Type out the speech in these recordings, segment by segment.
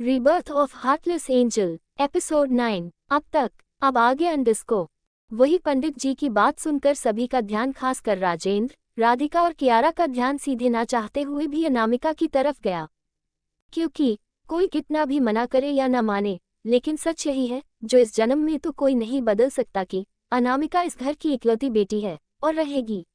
Rebirth of heartless angel, episode 9। अब आगे अंडरस्को। वही पंडित जी की बात सुनकर सभी का ध्यान, खासकर राजेंद्र, राधिका और कियारा का ध्यान सीधे ना चाहते हुए भी अनामिका की तरफ गया। क्योंकि कोई कितना भी मना करे या न माने, लेकिन सच यही है जो इस जन्म में तो कोई नहीं बदल सकता कि अनामिका इस घर की इकलौती बेटी है और रहेगी।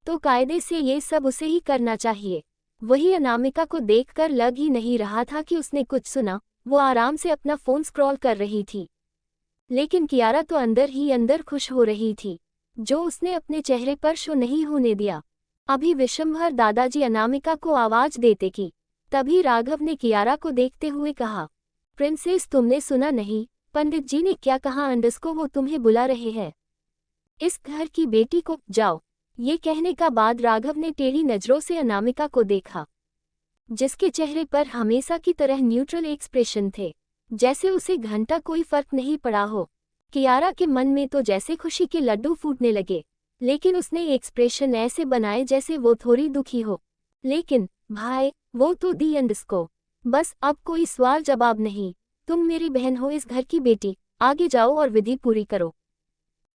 तो कायदे से ये सब उसे ही करना चाहिए। वही अनामिका को देखकर लग ही नहीं रहा था कि उसने कुछ सुना। वो आराम से अपना फोन स्क्रॉल कर रही थी, लेकिन कियारा तो अंदर ही अंदर खुश हो रही थी, जो उसने अपने चेहरे पर शो नहीं होने दिया। अभी विशंभर दादाजी अनामिका को आवाज देते कि तभी राघव ने कियारा को देखते हुए कहा, प्रिंसेस तुमने सुना नहीं, पंडित जी ने क्या कहा? अंडस्को वो तुम्हें बुला रहे हैं, इस घर की बेटी को। जाओ। ये कहने का बाद राघव ने टेढ़ी नजरों से अनामिका को देखा, जिसके चेहरे पर हमेशा की तरह न्यूट्रल एक्सप्रेशन थे, जैसे उसे घंटा कोई फर्क नहीं पड़ा हो। कियारा के मन में तो जैसे खुशी के लड्डू फूटने लगे, लेकिन उसने एक्सप्रेशन ऐसे बनाए जैसे वो थोड़ी दुखी हो। लेकिन भाई, वो तो दी अंडस्को। बस अब कोई सवाल जवाब नहीं, तुम मेरी बहन हो, इस घर की बेटी। आगे जाओ और विधि पूरी करो।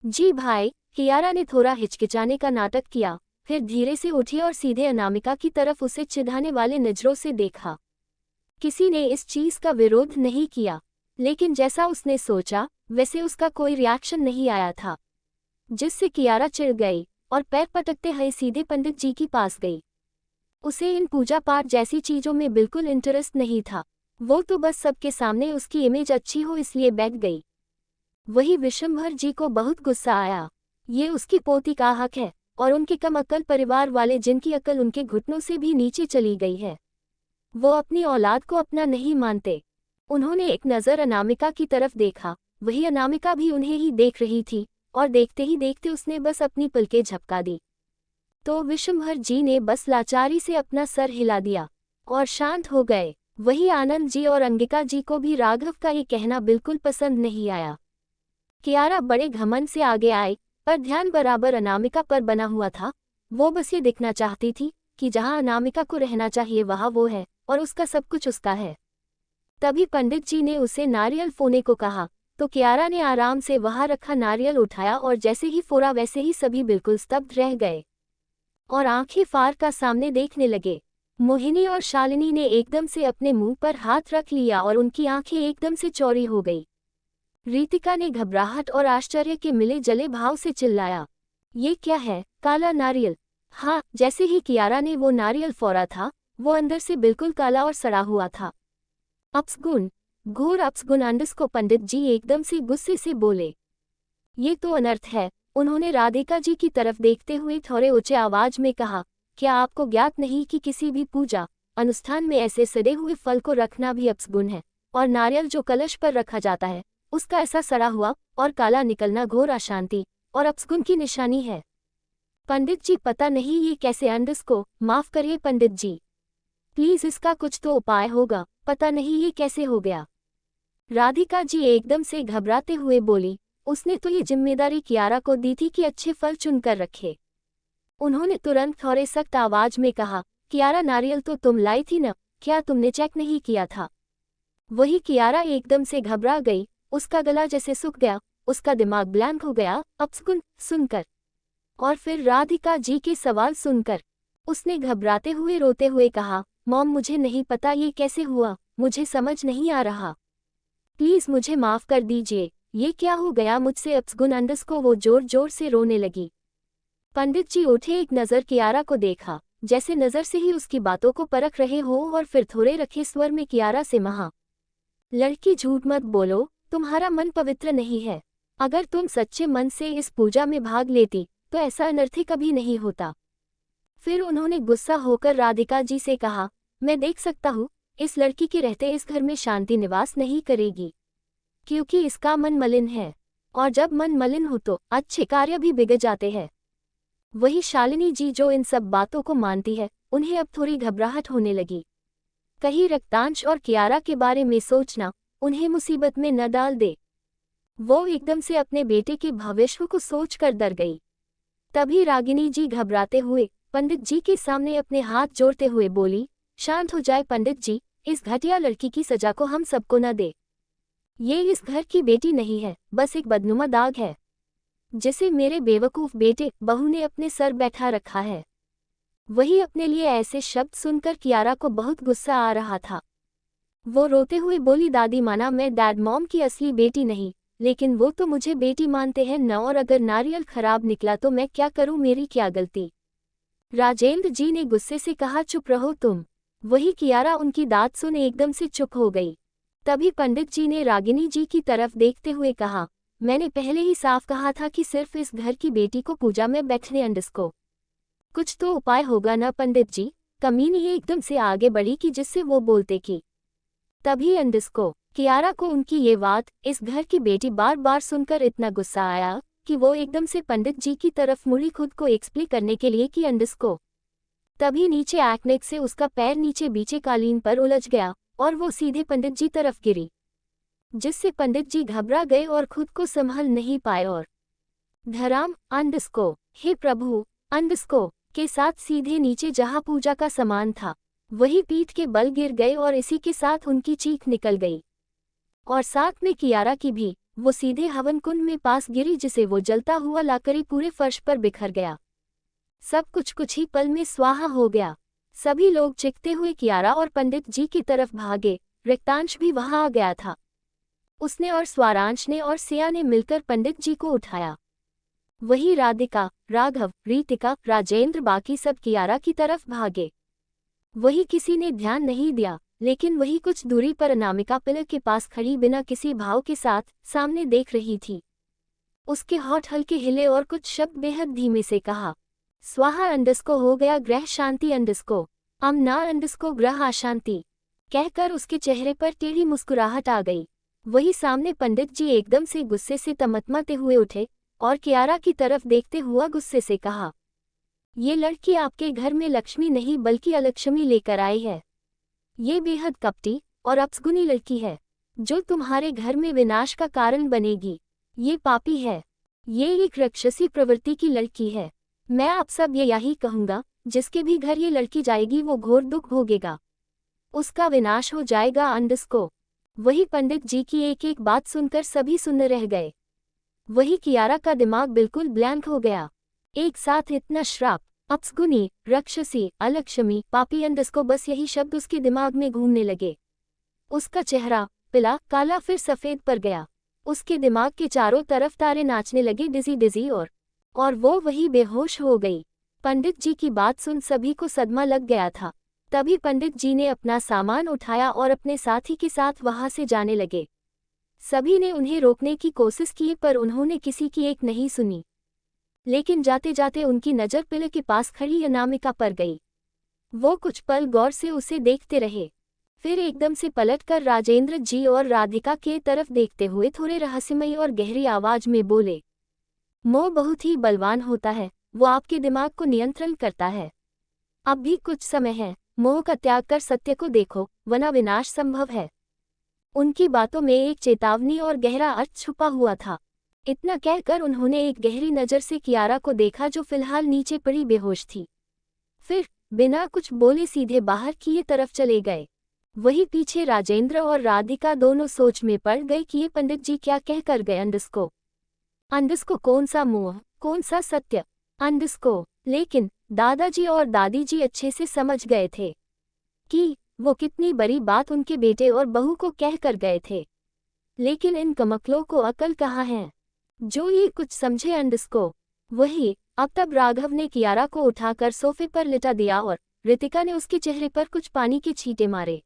जी भाई। कियारा ने थोड़ा हिचकिचाने का नाटक किया, फिर धीरे से उठी और सीधे अनामिका की तरफ उसे चिढ़ाने वाले नजरों से देखा। किसी ने इस चीज का विरोध नहीं किया, लेकिन जैसा उसने सोचा वैसे उसका कोई रिएक्शन नहीं आया था, जिससे कियारा चिढ़ गई और पैर पटकते हुए सीधे पंडित जी के पास गई। उसे इन पूजा पाठ जैसी चीजों में बिल्कुल इंटरेस्ट नहीं था। वो तो बस सबके सामने उसकी इमेज अच्छी हो इसलिए बैठ गई। वही विशंभर जी को बहुत गुस्सा आया। ये उसकी पोती का हक है, और उनके कम अक्ल परिवार वाले, जिनकी अकल उनके घुटनों से भी नीचे चली गई है, वो अपनी औलाद को अपना नहीं मानते। उन्होंने एक नज़र अनामिका की तरफ देखा, वही अनामिका भी उन्हें ही देख रही थी, और देखते ही देखते उसने बस अपनी पलकें झपका दी। तो विशंभर जी ने बस लाचारी से अपना सर हिला दिया और शांत हो गए। वही आनंद जी और अंगिका जी को भी राघव का ये कहना बिल्कुल पसंद नहीं आया। कियारा बड़े घमंड से आगे आई, पर ध्यान बराबर अनामिका पर बना हुआ था। वो बस ये दिखना चाहती थी कि जहां अनामिका को रहना चाहिए वहां वो है, और उसका सब कुछ उसका है। तभी पंडित जी ने उसे नारियल फोड़ने को कहा, तो कियारा ने आराम से वहां रखा नारियल उठाया, और जैसे ही फोड़ा वैसे ही सभी बिल्कुल स्तब्ध रह गए और आंखें फाड़ कर सामने देखने लगे। मोहिनी और शालिनी ने एकदम से अपने मुंह पर हाथ रख लिया और उनकी आंखें एकदम से चौड़ी हो गई। रितिका ने घबराहट और आश्चर्य के मिले जले भाव से चिल्लाया, ये क्या है? काला नारियल? हाँ, जैसे ही कियारा ने वो नारियल फोड़ा था, वो अंदर से बिल्कुल काला और सड़ा हुआ था। अपसगुन, घोर अपसगुन। अंडस्को। पंडित जी एकदम से गुस्से से बोले, ये तो अनर्थ है। उन्होंने राधिका जी की तरफ देखते हुए थोड़े ऊंचे आवाज में कहा, क्या आपको ज्ञात नहीं कि किसी भी पूजा अनुष्ठान में ऐसे सड़े हुए फल को रखना भी अपसगुन है, और नारियल जो कलश पर रखा जाता है उसका ऐसा सड़ा हुआ और काला निकलना घोर अशांति और अपसगुन की निशानी है। पंडित जी, पता नहीं ये कैसे? अंडस्को। माफ करिए पंडित जी, प्लीज इसका कुछ तो उपाय होगा, पता नहीं ये कैसे हो गया। राधिका जी एकदम से घबराते हुए बोली, उसने तो ये जिम्मेदारी कियारा को दी थी कि अच्छे फल चुनकर रखे। उन्होंने तुरंत थोड़े सख्त आवाज में कहा, कियारा नारियल तो तुम लाई थी न, क्या तुमने चेक नहीं किया था? वही कियारा एकदम से घबरा गई, उसका गला जैसे सूख गया, उसका दिमाग ब्लैंक हो गया अपसगुन सुनकर, और फिर राधिका जी के सवाल सुनकर। उसने घबराते हुए रोते हुए कहा, मॉम मुझे नहीं पता ये कैसे हुआ, मुझे समझ नहीं आ रहा, प्लीज मुझे माफ कर दीजिए, ये क्या हो गया मुझसे अपसगुन। अंडस्को। वो जोर जोर से रोने लगी। पंडित जी उठे, एक नज़र कियारा को देखा, जैसे नज़र से ही उसकी बातों को परख रहे हो, और फिर थोड़े रखे स्वर में कियारा से महा, लड़की झूठ मत बोलो, तुम्हारा मन पवित्र नहीं है। अगर तुम सच्चे मन से इस पूजा में भाग लेती तो ऐसा अनर्थ कभी नहीं होता। फिर उन्होंने गुस्सा होकर राधिका जी से कहा, मैं देख सकता हूँ इस लड़की के रहते इस घर में शांति निवास नहीं करेगी, क्योंकि इसका मन मलिन है, और जब मन मलिन हो तो अच्छे कार्य भी बिगड़ जाते हैं। वही शालिनी जी जो इन सब बातों को मानती है, उन्हें अब थोड़ी घबराहट होने लगी। कहीं रक्तांश और कियारा के बारे में सोचना उन्हें मुसीबत में न डाल दे। वो एकदम से अपने बेटे के भविष्य को सोचकर डर गई। तभी रागिनी जी घबराते हुए पंडित जी के सामने अपने हाथ जोड़ते हुए बोली, शांत हो जाए पंडित जी, इस घटिया लड़की की सजा को हम सबको न दे। ये इस घर की बेटी नहीं है, बस एक बदनुमा दाग है जिसे मेरे बेवकूफ बेटे बहू ने अपने सर बैठा रखा है। वही अपने लिए ऐसे शब्द सुनकर कियारा को बहुत गुस्सा आ रहा था। वो रोते हुए बोली, दादी माना मैं डैड मॉम की असली बेटी नहीं, लेकिन वो तो मुझे बेटी मानते हैं न, और अगर नारियल खराब निकला तो मैं क्या करूं, मेरी क्या गलती। राजेंद्र जी ने गुस्से से कहा, चुप रहो तुम। वही कियारा उनकी बात सुन एकदम से चुप हो गई। तभी पंडित जी ने रागिनी जी की तरफ देखते हुए कहा, मैंने पहले ही साफ कहा था कि सिर्फ इस घर की बेटी को पूजा में बैठने अंडस्को। कुछ तो उपाय होगा ना पंडित जी। कमीनी एकदम से आगे बढ़ी कि जिससे वो बोलते कि तभी अंडस्को कियारा को उनकी ये बात इस घर की बेटी बार बार सुनकर इतना गुस्सा आया कि वो एकदम से पंडित जी की तरफ मुड़ी, खुद को एक्सप्लेन करने के लिए कि अंडस्को। तभी नीचे आंकने से उसका पैर नीचे बीचे कालीन पर उलझ गया और वो सीधे पंडित जी तरफ गिरी, जिससे पंडित जी घबरा गए और खुद को संभाल नहीं पाए और धराम अंडस्को, हे प्रभु, अंडस्को के साथ सीधे नीचे जहां पूजा का सामान था वही पीठ के बल गिर गए और इसी के साथ उनकी चीख निकल गई और साथ में कियारा की भी। वो सीधे हवन कुंड में पास गिरी, जिसे वो जलता हुआ लाकरी पूरे फर्श पर बिखर गया। सब कुछ ही पल में स्वाहा हो गया। सभी लोग चीखते हुए कियारा और पंडित जी की तरफ भागे। रिक्तांश भी वहां आ गया था। उसने और स्वारांश ने और सिया ने मिलकर पंडित जी को उठाया। वही राधिका, राघव, रीतिका, राजेंद्र बाकी सब कियारा की तरफ भागे। वही किसी ने ध्यान नहीं दिया, लेकिन वही कुछ दूरी पर अनामिका पिलर के पास खड़ी बिना किसी भाव के साथ सामने देख रही थी। उसके होठ हल्के हिले और कुछ शब्द बेहद धीमे से कहा, स्वाहा अंडस्को हो गया ग्रह शांति अंडस्को, अमना अंडस्को ग्रह अशांति। कहकर उसके चेहरे पर टेढ़ी मुस्कुराहट आ गई। वही सामने पंडित जी एकदम से गुस्से से तमतमाते हुए उठे और कियारा की तरफ देखते हुआ गुस्से से कहा, ये लड़की आपके घर में लक्ष्मी नहीं बल्कि अलक्ष्मी लेकर आई है। ये बेहद कपटी और अपसगुनी लड़की है जो तुम्हारे घर में विनाश का कारण बनेगी। ये पापी है, ये एक राक्षसी प्रवृत्ति की लड़की है। मैं आप सब ये यही कहूँगा, जिसके भी घर ये लड़की जाएगी वो घोर दुख भोगेगा, उसका विनाश हो जाएगा अंडस्को। वही पंडित जी की एक एक बात सुनकर सभी सुन्न रह गए। वही कियारा का दिमाग बिल्कुल ब्लैंक हो गया। एक साथ इतना श्राप, अपसगुनी, राक्षसी, अलक्ष्मी, पापी अंडस्को, बस यही शब्द उसके दिमाग में घूमने लगे। उसका चेहरा पिला काला फिर सफेद पर गया। उसके दिमाग के चारों तरफ तारे नाचने लगे, डिजी डिजी, और वो वही बेहोश हो गई। पंडित जी की बात सुन सभी को सदमा लग गया था। तभी पंडित जी ने अपना सामान उठाया और अपने साथी के साथ वहां से जाने लगे। सभी ने उन्हें रोकने की कोशिश की पर उन्होंने किसी की एक नहीं सुनी। लेकिन जाते जाते उनकी नज़र पिले के पास खड़ी अनामिका पर गई। वो कुछ पल गौर से उसे देखते रहे, फिर एकदम से पलटकर राजेंद्र जी और राधिका के तरफ देखते हुए थोड़े रहस्यमयी और गहरी आवाज में बोले, मोह बहुत ही बलवान होता है, वो आपके दिमाग को नियंत्रण करता है। अब भी कुछ समय है, मोह का त्याग कर सत्य को देखो, वरना विनाश संभव है। उनकी बातों में एक चेतावनी और गहरा अर्थ छुपा हुआ था। इतना कहकर उन्होंने एक गहरी नज़र से कियारा को देखा जो फिलहाल नीचे पड़ी बेहोश थी। फिर बिना कुछ बोले सीधे बाहर की तरफ चले गए। वही पीछे राजेंद्र और राधिका दोनों सोच में पड़ गए कि ये पंडित जी क्या कह कर गए। अंडस्को कौन सा मोह, कौन सा सत्य, अंडस्को। लेकिन दादाजी और दादी जी अच्छे से समझ गए थे कि वो कितनी बड़ी बात उनके बेटे और बहू को कह कर गए थे। लेकिन इन कमकलों को अकल कहाँ है जो ये कुछ समझे अंडस्को। वही अब तब राघव ने कियारा को उठाकर सोफे पर लिटा दिया और रितिका ने उसके चेहरे पर कुछ पानी के छींटे मारे,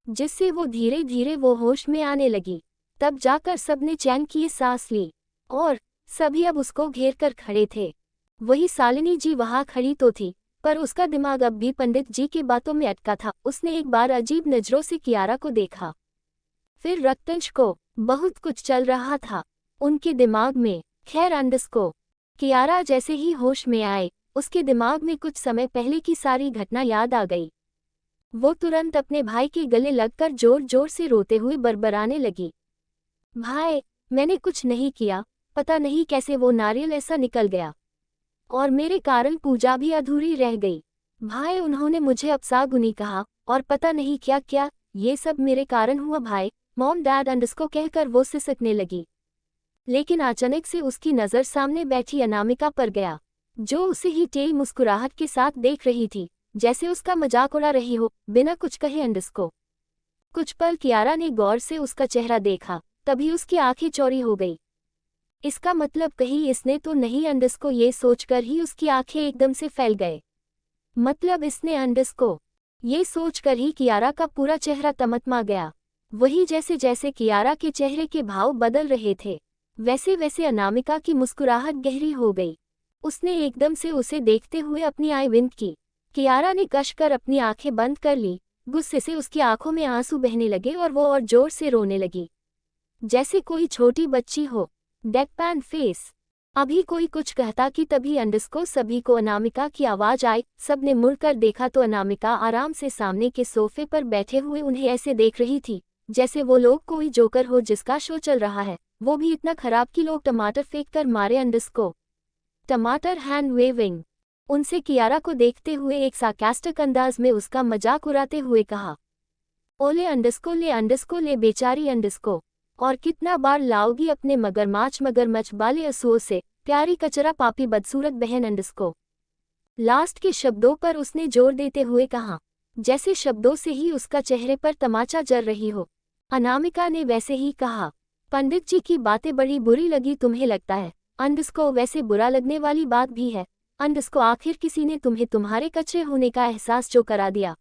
जिससे वो धीरे धीरे वो होश में आने लगी। तब जाकर सबने चैन की सांस ली और सभी अब उसको घेर कर खड़े थे। वही शालिनी जी वहां खड़ी तो थी, पर उसका दिमाग अब भी पंडित जी की बातों में अटका था। उसने एक बार अजीब नजरों से कियारा को देखा, फिर रक्तंश को। बहुत कुछ चल रहा था उनके दिमाग में। खैर अंडस्को कियारा जैसे ही होश में आए, उसके दिमाग में कुछ समय पहले की सारी घटना याद आ गई। वो तुरंत अपने भाई के गले लगकर जोर जोर से रोते हुए बरबराने लगी, भाई मैंने कुछ नहीं किया, पता नहीं कैसे वो नारियल ऐसा निकल गया और मेरे कारण पूजा भी अधूरी रह गई। भाई उन्होंने मुझे अपसागुनी कहा और पता नहीं क्या क्या, ये सब मेरे कारण हुआ भाई, मॉम डैड अंडरस्को कहकर वो सिसकने लगी। लेकिन अचानक से उसकी नज़र सामने बैठी अनामिका पर गया, जो उसे ही टेढ़ी मुस्कुराहट के साथ देख रही थी, जैसे उसका मजाक उड़ा रही हो, बिना कुछ कहे अंडरस्को। कुछ पल कियारा ने गौर से उसका चेहरा देखा, तभी उसकी आंखें चौड़ी हो गई। इसका मतलब कहीं इसने तो नहीं अंडरस्को, ये सोचकर ही उसकी आंखें एकदम से फैल गए। मतलब इसने अंडरस्को, ये सोचकर ही कियारा का पूरा चेहरा तमतमा गया। वही जैसे जैसे कियारा के चेहरे के भाव बदल रहे थे, वैसे वैसे अनामिका की मुस्कुराहट गहरी हो गई। उसने एकदम से उसे देखते हुए अपनी आई विंक की। कियारा ने कसकर अपनी आंखें बंद कर ली। गुस्से से उसकी आंखों में आंसू बहने लगे और वो और जोर से रोने लगी, जैसे कोई छोटी बच्ची हो। डेडपैन फेस। अभी कोई कुछ कहता कि तभी अंडरस्को सभी को अनामिका की आवाज आई। सबने मुड़कर देखा तो अनामिका आराम से सामने के सोफे पर बैठे हुए उन्हें ऐसे देख रही थी, जैसे वो लोग कोई जोकर हो जिसका शो चल रहा है, वो भी इतना खराब कि लोग टमाटर फेंक कर मारे अंडरस्को। टमाटर हैंड वेविंग। उनसे कियारा को देखते हुए एक सार्कास्टिक अंदाज में उसका मजाक उड़ाते हुए कहा, ओले अंडरस्को ले बेचारी अंडरस्को, और कितना बार लाओगी अपने मगरमच्छ वाले असुओं से, प्यारी कचरा पापी बदसूरत बहन अंडरस्को। लास्ट के शब्दों पर उसने जोर देते हुए कहा, जैसे शब्दों से ही उसका चेहरे पर तमाचा जल रही हो। अनामिका ने वैसे ही कहा, पंडित जी की बातें बड़ी बुरी लगी तुम्हें लगता है अंडरस्को? वैसे बुरा लगने वाली बात भी है अंडरस्को, आखिर किसी ने तुम्हें तुम्हारे कचरे होने का एहसास जो करा दिया।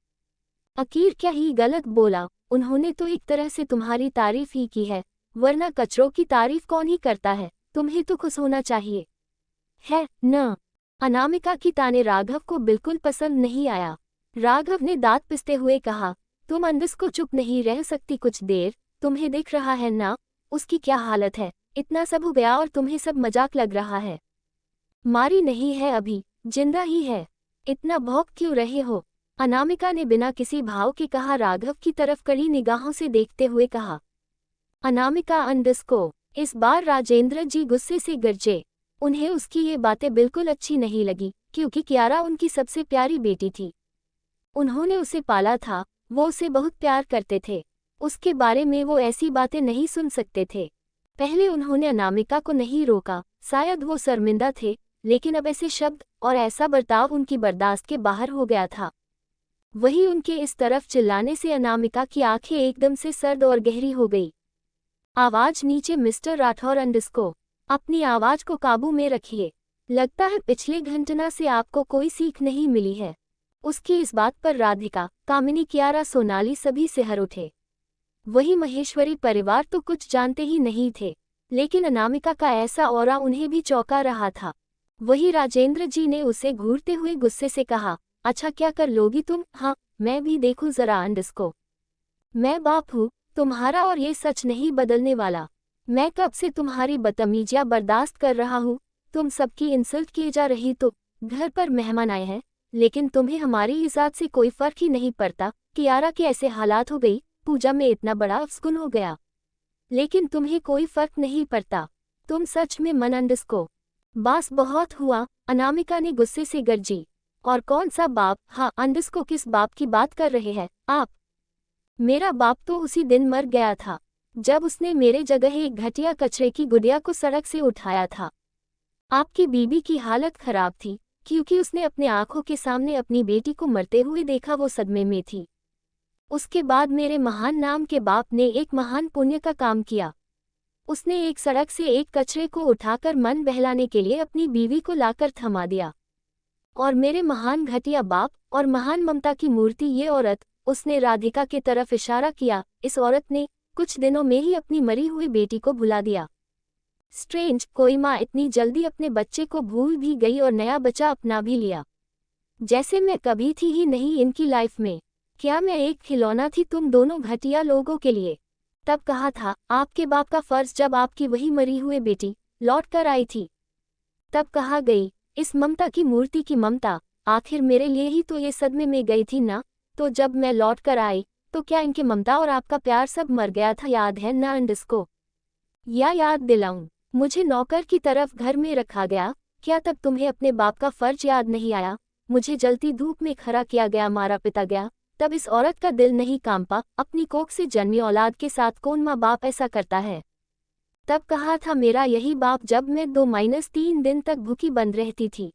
आखिर क्या ही गलत बोला, उन्होंने तो एक तरह से तुम्हारी तारीफ ही की है, वरना कचरों की तारीफ कौन ही करता है, तुम्हें तो खुश होना चाहिए है न। अनामिका की ताने राघव को बिल्कुल पसंद नहीं आया। राघव ने दांत पिसते हुए कहा, तुम अंडरस्को चुप नहीं रह सकती कुछ देर? तुम्हें दिख रहा है ना उसकी क्या हालत है? इतना सब हो गया और तुम्हें सब मजाक लग रहा है? मारी नहीं है अभी, जिंदा ही है, इतना भौंक क्यों रहे हो? अनामिका ने बिना किसी भाव के कहा। राघव की तरफ कड़ी निगाहों से देखते हुए कहा, अनामिका अंडरस्को। इस बार राजेंद्र जी गुस्से से गरजे। उन्हें उसकी ये बातें बिल्कुल अच्छी नहीं लगी, क्योंकि कियारा उनकी सबसे प्यारी बेटी थी। उन्होंने उसे पाला था, वो उसे बहुत प्यार करते थे, उसके बारे में वो ऐसी बातें नहीं सुन सकते थे। पहले उन्होंने अनामिका को नहीं रोका, शायद वो शर्मिंदा थे, लेकिन अब ऐसे शब्द और ऐसा बर्ताव उनकी बर्दाश्त के बाहर हो गया था। वही उनके इस तरफ चिल्लाने से अनामिका की आंखें एकदम से सर्द और गहरी हो गई। आवाज नीचे मिस्टर राठौर अंडरस्को, अपनी आवाज को काबू में रखिए। लगता है पिछले घंटना से आपको कोई सीख नहीं मिली है। उसकी इस बात पर राधिका, कामिनी, कियारा, सोनाली सभी सिहर उठे। वही महेश्वरी परिवार तो कुछ जानते ही नहीं थे, लेकिन अनामिका का ऐसा ऑरा उन्हें भी चौंका रहा था। वही राजेंद्र जी ने उसे घूरते हुए गुस्से से कहा, अच्छा क्या कर लोगी तुम? हाँ, मैं भी देखूं जरा अंडरस्को। मैं बाप हूँ तुम्हारा और ये सच नहीं बदलने वाला। मैं कब से तुम्हारी बदतमीजियां बर्दाश्त कर रहा हूँ। तुम सबकी इंसल्ट किए जा रही तो घर पर मेहमान आए हैं, लेकिन तुम्हें हमारी इज्जत से कोई फर्क ही नहीं पड़ता। कियारा के ऐसे हालात हो गई, पूजा में इतना बड़ा अफसुन हो गया, लेकिन तुम्हें कोई फर्क नहीं पड़ता। तुम सच में मन अंडरस्को। बस बहुत हुआ, अनामिका ने गुस्से से गरजी। और कौन सा बाप? हाँ अंडरस्को, किस बाप की बात कर रहे हैं आप? मेरा बाप तो उसी दिन मर गया था, जब उसने मेरे जगह एक घटिया कचरे की गुड़िया को सड़क से उठाया था। आपकी बीबी की हालत खराब थी, क्योंकि उसने अपने आंखों के सामने अपनी बेटी को मरते हुए देखा, वो सदमे में थी। उसके बाद मेरे महान नाम के बाप ने एक महान पुण्य का काम किया। उसने एक सड़क से एक कचरे को उठाकर मन बहलाने के लिए अपनी बीवी को लाकर थमा दिया। और मेरे महान घटिया बाप और महान ममता की मूर्ति ये औरत, उसने राधिका के तरफ इशारा किया, इस औरत ने कुछ दिनों में ही अपनी मरी हुई बेटी को भुला दिया। स्ट्रेंज, कोई माँ इतनी जल्दी अपने बच्चे को भूल भी गई और नया बच्चा अपना भी लिया, जैसे मैं कभी थी ही नहीं इनकी लाइफ में। क्या मैं एक खिलौना थी तुम दोनों घटिया लोगों के लिए? तब कहा था आपके बाप का फर्ज, जब आपकी वही मरी हुई बेटी लौट कर आई थी, तब कहा गई इस ममता की मूर्ति की ममता आखिर मेरे लिए ही तो ये सदमे में गई थी ना। तो जब मैं लौट कर आई तो क्या इनकी ममता और आपका प्यार सब मर गया था, याद है ना अंडरस्को? या याद दिलाऊं? मुझे नौकर की तरफ घर में रखा गया, क्या तब तुम्हें अपने बाप का फर्ज याद नहीं आया? मुझे जलती धूप में खड़ा किया गया, मारा पिटा गया, तब इस औरत का दिल नहीं कांपा, अपनी कोख से जन्मी औलाद के साथ कौन माँ बाप ऐसा करता है। तब कहा था मेरा यही बाप जब मैं 2-3 दिन तक भूखी बंद रहती थी।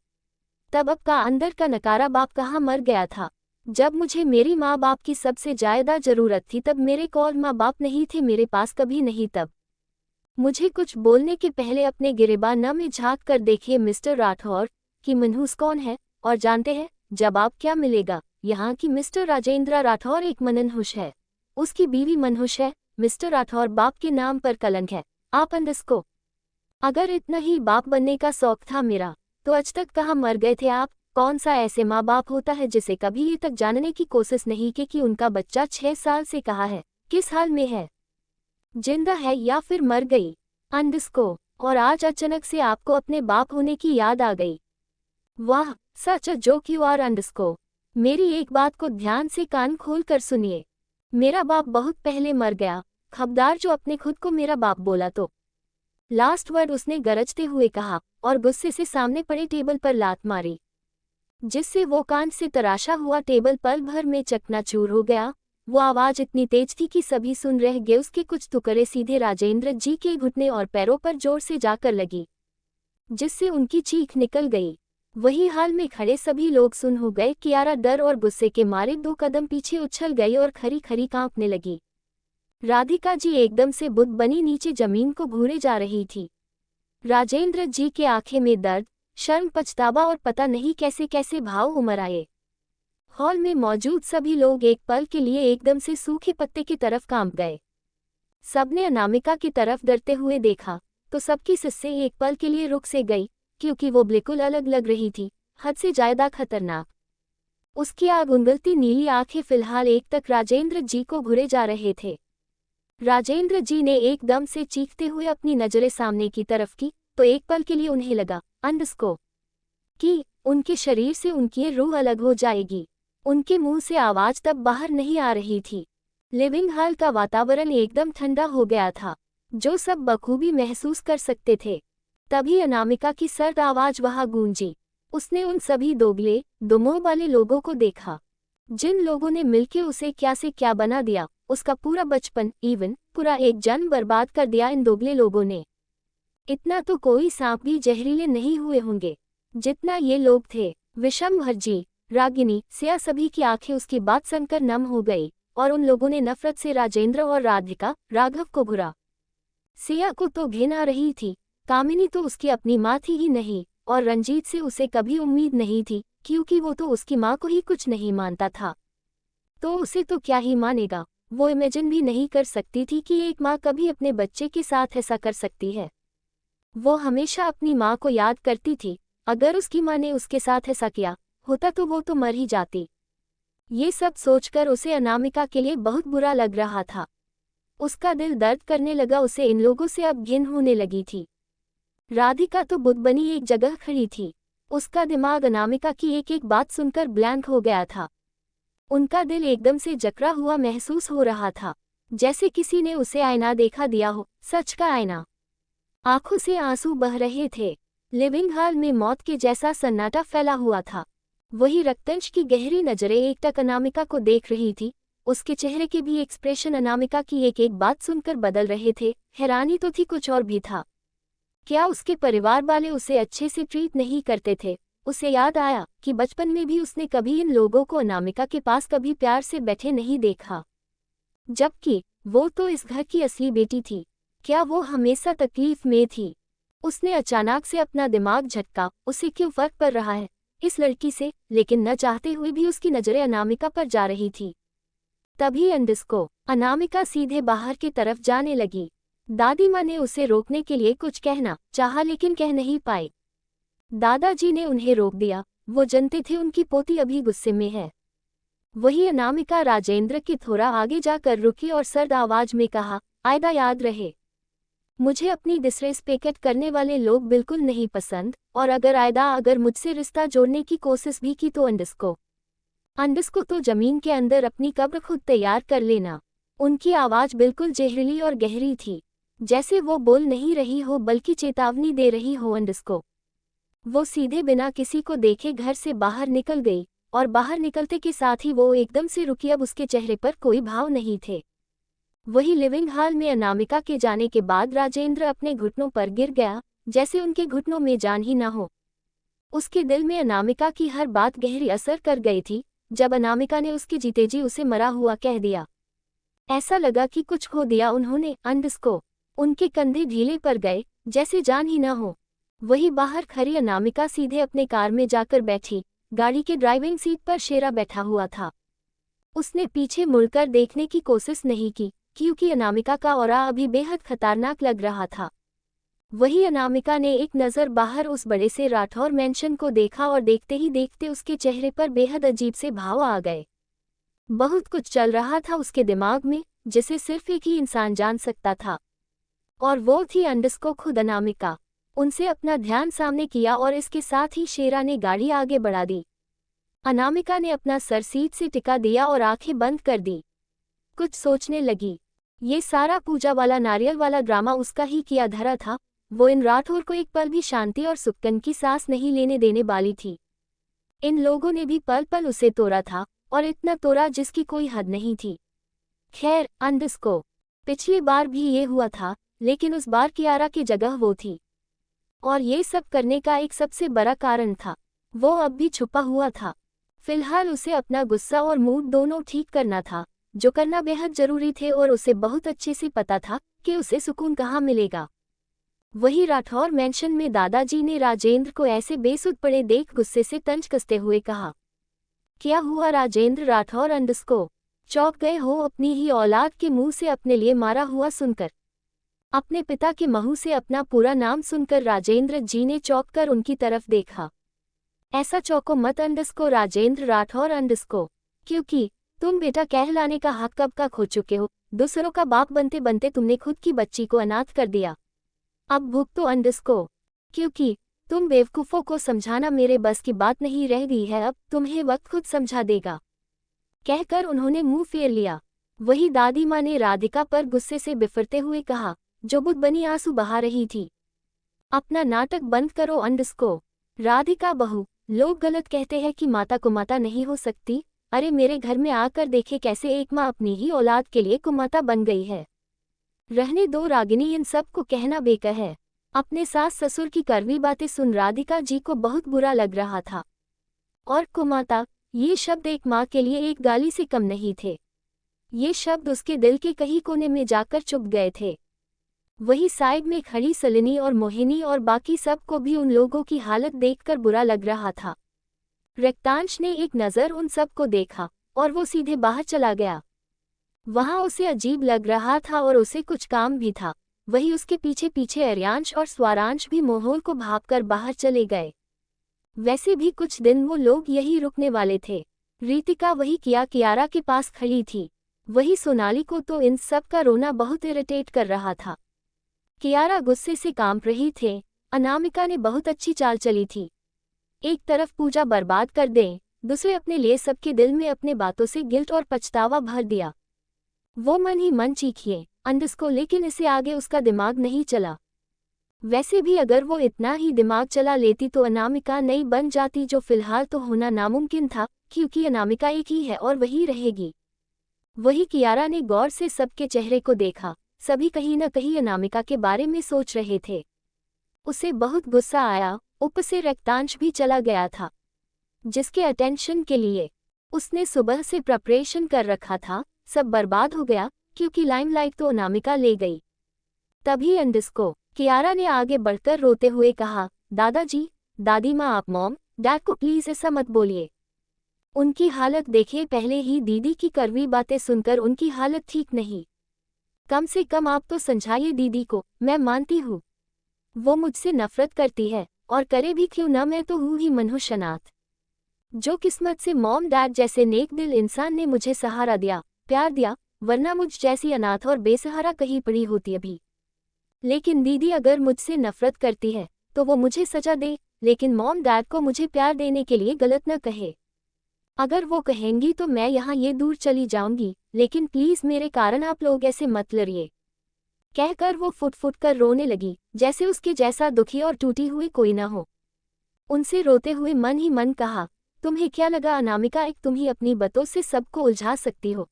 तब अब का अंदर का नकारा बाप कहाँ मर गया था। जब मुझे मेरी माँ बाप की सबसे ज़्यादा ज़रूरत थी तब मेरे कौन माँ बाप नहीं थे मेरे पास, कभी नहीं। तब मुझे कुछ बोलने के पहले अपने गिरेबान में झाँक कर देखिए मिस्टर राठौर कि मनहूस कौन है, और जानते हैं जवाब क्या मिलेगा। यहाँ की मिस्टर राजेंद्र राठौर एक मननहुश है, उसकी बीवी मनहुश है। मिस्टर राठौर बाप के नाम पर कलंक है। आप अंडरस्को। अगर इतना ही बाप बनने का शौक था मेरा तो आज तक कहाँ मर गए थे आप। कौन सा ऐसे माँ बाप होता है जिसे कभी ये तक जानने की कोशिश नहीं की कि उनका बच्चा 6 साल से कहाँ है, किस हाल में है, जिंदा है या फिर मर गई। अंडरस्को। और आज अचानक से आपको अपने बाप होने की याद आ गई। वाह, such a joke you are. अंडरस्को। मेरी एक बात को ध्यान से कान खोल कर सुनिए। मेरा बाप बहुत पहले मर गया। खबरदार जो अपने खुद को मेरा बाप बोला तो। लास्ट वर्ड उसने गरजते हुए कहा और गुस्से से सामने पड़े टेबल पर लात मारी, जिससे वो कान से तराशा हुआ टेबल पल भर में चकनाचूर हो गया। वो आवाज इतनी तेज थी कि सभी सुन रह गए। उसके कुछ टुकड़े सीधे राजेंद्र जी के घुटने और पैरों पर जोर से जाकर लगी, जिससे उनकी चीख निकल गई। वही हाल में खड़े सभी लोग सुन हो गए। कियारा डर और गुस्से के मारे 2 कदम पीछे उछल गई और खरी खरी कांपने लगी। राधिका जी एकदम से बुत बनी नीचे जमीन को घूरे जा रही थी। राजेंद्र जी के आंखें में दर्द, शर्म, पछतावा और पता नहीं कैसे कैसे भाव उमड़ आए। हॉल में मौजूद सभी लोग एक पल के लिए एकदम से सूखे पत्ते की तरफ कांप गए। सबने अनामिका की तरफ डरते हुए देखा तो सबकी सिस्से एक पल के लिए रुक से गई, क्योंकि वो बिल्कुल अलग लग रही थी, हद से ज्यादा खतरनाक। उसकी आग उंगलती नीली आंखें फिलहाल एक तक राजेंद्र जी को घुरे जा रहे थे। राजेंद्र जी ने एकदम से चीखते हुए अपनी नजरें सामने की तरफ की तो एक पल के लिए उन्हें लगा अंडरस्को कि उनके शरीर से उनकी रूह अलग हो जाएगी। उनके मुंह से आवाज तब बाहर नहीं आ रही थी। लिविंग हॉल का वातावरण एकदम ठंडा हो गया था, जो सब बखूबी महसूस कर सकते थे। तभी अनामिका की सर्द आवाज वहां गूंजी। उसने उन सभी दोगले दुमोह वाले लोगों को देखा, जिन लोगों ने मिलकर उसे क्या से क्या बना दिया। उसका पूरा बचपन, इवन पूरा एक जन्म बर्बाद कर दिया इन दोगले लोगों ने। इतना तो कोई सांप भी जहरीले नहीं हुए होंगे जितना ये लोग थे। विशंभर जी, रागिनी, सिया, सभी की आंखें उसकी बात सुनकर नम हो गई और उन लोगों ने नफरत से राजेंद्र और राधिका, राघव को घूरा। सिया को तो घिन आ रही थी। कामिनी तो उसकी अपनी माँ थी ही नहीं, और रंजीत से उसे कभी उम्मीद नहीं थी, क्योंकि वो तो उसकी माँ को ही कुछ नहीं मानता था। तो उसे तो क्या ही मानेगा। वो इमेजिन भी नहीं कर सकती थी कि एक माँ कभी अपने बच्चे के साथ ऐसा कर सकती है। वो हमेशा अपनी माँ को याद करती थी। अगर उसकी माँ ने उसके साथ ऐसा किया होता तो वो तो मर ही जाती। ये सब सोचकर उसे अनामिका के लिए बहुत बुरा लग रहा था। उसका दिल दर्द करने लगा। उसे इन लोगों से अब घिन होने लगी थी। राधिका तो बुत बनी एक जगह खड़ी थी। उसका दिमाग अनामिका की एक एक बात सुनकर ब्लैंक हो गया था। उनका दिल एकदम से जकड़ा हुआ महसूस हो रहा था, जैसे किसी ने उसे आईना देखा दिया हो, सच का आईना। आंखों से आंसू बह रहे थे। लिविंग हॉल में मौत के जैसा सन्नाटा फैला हुआ था। वही रक्तंश की गहरी नजरें एकटक अनामिका को देख रही थी। उसके चेहरे के भी एक्सप्रेशन अनामिका की एक एक बात सुनकर बदल रहे थे। हैरानी तो थी, कुछ और भी था। क्या उसके परिवार वाले उसे अच्छे से ट्रीट नहीं करते थे? उसे याद आया कि बचपन में भी उसने कभी इन लोगों को अनामिका के पास कभी प्यार से बैठे नहीं देखा, जबकि वो तो इस घर की असली बेटी थी। क्या वो हमेशा तकलीफ में थी? उसने अचानक से अपना दिमाग झटका। उसे क्यों फर्क पड़ रहा है इस लड़की से? लेकिन न चाहते हुए भी उसकी नजरें अनामिका पर जा रही थी। तभी अंडरस्को। अनामिका सीधे बाहर की तरफ जाने लगी। दादी माँ ने उसे रोकने के लिए कुछ कहना चाहा लेकिन कह नहीं पाए। दादाजी ने उन्हें रोक दिया। वो जानते थे उनकी पोती अभी गुस्से में है। वही अनामिका राजेंद्र की थोड़ा आगे जाकर रुकी और सर्द आवाज में कहा, आयदा याद रहे, मुझे अपनी डिसरेस्पेक्ट करने वाले लोग बिल्कुल नहीं पसंद, और अगर मुझसे रिश्ता जोड़ने की कोशिश भी की तो अंडस्को तो जमीन के अंदर अपनी कब्र खुद तैयार कर लेना। उनकी आवाज बिल्कुल जहरीली और गहरी थी, जैसे वो बोल नहीं रही हो बल्कि चेतावनी दे रही हो अंडस्को। वो सीधे बिना किसी को देखे घर से बाहर निकल गई और बाहर निकलते के साथ ही वो एकदम से रुकी। अब उसके चेहरे पर कोई भाव नहीं थे। वही लिविंग हॉल में अनामिका के जाने के बाद राजेंद्र अपने घुटनों पर गिर गया, जैसे उनके घुटनों में जान ही न हो। उसके दिल में अनामिका की हर बात गहरी असर कर गई थी। जब अनामिका ने उसके जीते जी उसे मरा हुआ कह दिया, ऐसा लगा कि कुछ खो दिया उन्होंने। अंडस्को उनके कंधे ढीले पड़ गए, जैसे जान ही न हो। वही बाहर खड़ी अनामिका सीधे अपने कार में जाकर बैठी। गाड़ी के ड्राइविंग सीट पर शेरा बैठा हुआ था। उसने पीछे मुड़कर देखने की कोशिश नहीं की, क्योंकि अनामिका का ऑरा अभी बेहद खतरनाक लग रहा था। वही अनामिका ने एक नज़र बाहर उस बड़े से राठौर मैंशन को देखा और देखते ही देखते उसके चेहरे पर बेहद अजीब से भाव आ गए। बहुत कुछ चल रहा था उसके दिमाग में, जिसे सिर्फ एक ही इंसान जान सकता था, और वो थी अंडस्को खुद अनामिका। उनसे अपना ध्यान सामने किया और इसके साथ ही शेरा ने गाड़ी आगे बढ़ा दी। अनामिका ने अपना सर सीट से टिका दिया और आंखें बंद कर दी। कुछ सोचने लगी। ये सारा पूजा वाला नारियल वाला ड्रामा उसका ही किया धरा था। वो इन राठौर को एक पल भी शांति और सुकून की सांस नहीं लेने देने वाली थी। इन लोगों ने भी पल पल उसे तोड़ा था, और इतना तोड़ा जिसकी कोई हद नहीं थी। खैर, अंडस्को पिछली बार भी ये हुआ था, लेकिन उस बार कियारा की जगह वो थी, और ये सब करने का एक सबसे बड़ा कारण था। वो अब भी छुपा हुआ था। फिलहाल उसे अपना गुस्सा और मूड दोनों ठीक करना था, जो करना बेहद जरूरी थे, और उसे बहुत अच्छे से पता था कि उसे सुकून कहाँ मिलेगा। वही राठौर मैंशन में दादाजी ने राजेंद्र को ऐसे बेसुध पड़े देख गुस्से से तंज कसते हुए कहा, क्या हुआ राजेंद्र राठौर? अंडस्को चौंक गए हो अपनी ही औलाद के मुंह से अपने लिए मारा हुआ सुनकर? अपने पिता के मुंह से अपना पूरा नाम सुनकर राजेंद्र जी ने चौंक कर उनकी तरफ देखा। ऐसा चौंको मत अंडस्को राजेंद्र राठौर अंडस्को, क्योंकि तुम बेटा कहलाने का हक कब का खो चुके हो। दूसरों का बाप बनते बनते तुमने खुद की बच्ची को अनाथ कर दिया। अब भुगतो अंडस्को, क्योंकि तुम बेवकूफ़ों को समझाना मेरे बस की बात नहीं रह गई है। अब तुम्हें वक्त खुद समझा देगा। कहकर उन्होंने मुंह फेर लिया। वही दादी माँ ने राधिका पर गुस्से से बिफरते हुए कहा, जो बुद्ध बनी आंसू बहा रही थी, अपना नाटक बंद करो अंडस्को। राधिका बहू, लोग गलत कहते हैं कि माता कुमाता नहीं हो सकती। अरे मेरे घर में आकर देखे कैसे एक माँ अपनी ही औलाद के लिए कुमाता बन गई है। रहने दो रागिनी, इन सब को कहना बेकार है। अपने सास ससुर की कड़वी बातें सुन राधिका जी को बहुत बुरा लग रहा था, और कुमाता ये शब्द एक माँ के लिए एक गाली से कम नहीं थे। ये शब्द उसके दिल के कहीं कोने में जाकर चुप गए थे। वही साइड में खड़ी सलिनी और मोहिनी और बाकी सब को भी उन लोगों की हालत देखकर बुरा लग रहा था। रक्तांश ने एक नज़र उन सब को देखा और वो सीधे बाहर चला गया। वहाँ उसे अजीब लग रहा था और उसे कुछ काम भी था। वही उसके पीछे पीछे अर्यांश और स्वारांश भी माहौल को भांपकर बाहर चले गए। वैसे भी कुछ दिन वो लोग यही रुकने वाले थे। रीतिका वही कियारा के पास खड़ी थी। वही सोनाली को तो इन सब का रोना बहुत इरिटेट कर रहा था। कियारा गुस्से से कांप रही थे। अनामिका ने बहुत अच्छी चाल चली थी। एक तरफ पूजा बर्बाद कर दें, दूसरे अपने लिए सबके दिल में अपने बातों से गिल्ट और पछतावा भर दिया। वो मन ही मन चीखिए अंडस्को, लेकिन इससे आगे उसका दिमाग नहीं चला। वैसे भी अगर वो इतना ही दिमाग चला लेती तो अनामिका नहीं बन जाती, जो फिलहाल तो होना नामुमकिन था, क्योंकि अनामिका एक ही है और वही रहेगी। वही कियारा ने गौर से सबके चेहरे को देखा। सभी कहीं न कहीं अनामिका के बारे में सोच रहे थे। उसे बहुत गुस्सा आया। ऊपर से रक्तांश भी चला गया था, जिसके अटेंशन के लिए उसने सुबह से प्रिपरेशन कर रखा था। सब बर्बाद हो गया, क्योंकि लाइमलाइट तो अनामिका ले गई। तभी अंडस्को कियारा ने आगे बढ़कर रोते हुए कहा, दादाजी, दादी माँ, आप मॉम डैड को प्लीज ऐसा मत बोलिए। उनकी हालत देखिए, पहले ही दीदी की कड़वी बातें सुनकर उनकी हालत ठीक नहीं। कम से कम आप तो समझाइए दीदी को। मैं मानती हूँ वो मुझसे नफरत करती है, और करे भी क्यों ना, मैं तो हूँ ही मनुष्य अनाथ। जो किस्मत से मॉम डैड जैसे नेक दिल इंसान ने मुझे सहारा दिया, प्यार दिया, वरना मुझ जैसी अनाथ और बेसहारा कहीं पड़ी होती अभी। लेकिन दीदी अगर मुझसे नफरत करती है तो वो मुझे सजा दे, लेकिन मॉम डैड को मुझे प्यार देने के लिए गलत न कहे। अगर वो कहेंगी तो मैं यहाँ ये दूर चली जाऊंगी, लेकिन प्लीज मेरे कारण आप लोग ऐसे मत लड़िए। कहकर वो फुट फुट कर रोने लगी, जैसे उसके जैसा दुखी और टूटी हुई कोई न हो। उनसे रोते हुए मन ही मन कहा, तुम्हें क्या लगा अनामिका, एक तुम ही अपनी बातों से सबको उलझा सकती हो।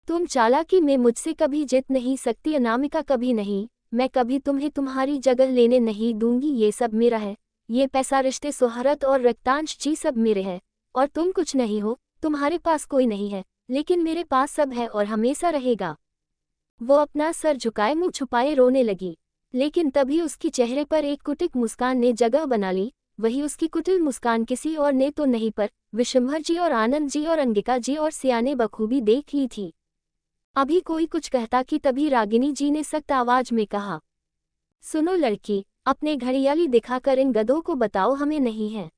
तुम चालाकी में मुझसे कभी जीत नहीं सकती अनामिका, कभी नहीं। मैं कभी तुम्हें तुम्हारी जगह लेने नहीं दूंगी। ये सब मेरा है। ये पैसा, रिश्ते, शोहरत और रक्तांश जी सब मेरे हैं। और तुम कुछ नहीं हो, तुम्हारे पास कोई नहीं है, लेकिन मेरे पास सब है और हमेशा रहेगा। वो अपना सर झुकाए मुंह छुपाए रोने लगी, लेकिन तभी उसके चेहरे पर एक कुटिल मुस्कान ने जगह बना ली। वही उसकी कुटिल मुस्कान किसी और ने तो नहीं पर विशंभर जी और आनंद जी और अंगिका जी और सिया ने बखूबी देख ली थी। अभी कोई कुछ कहता कि तभी रागिनी जी ने सख्त आवाज में कहा, सुनो लड़की, अपने घड़ियाली दिखाकर इन गधों को बताओ हमें नहीं है।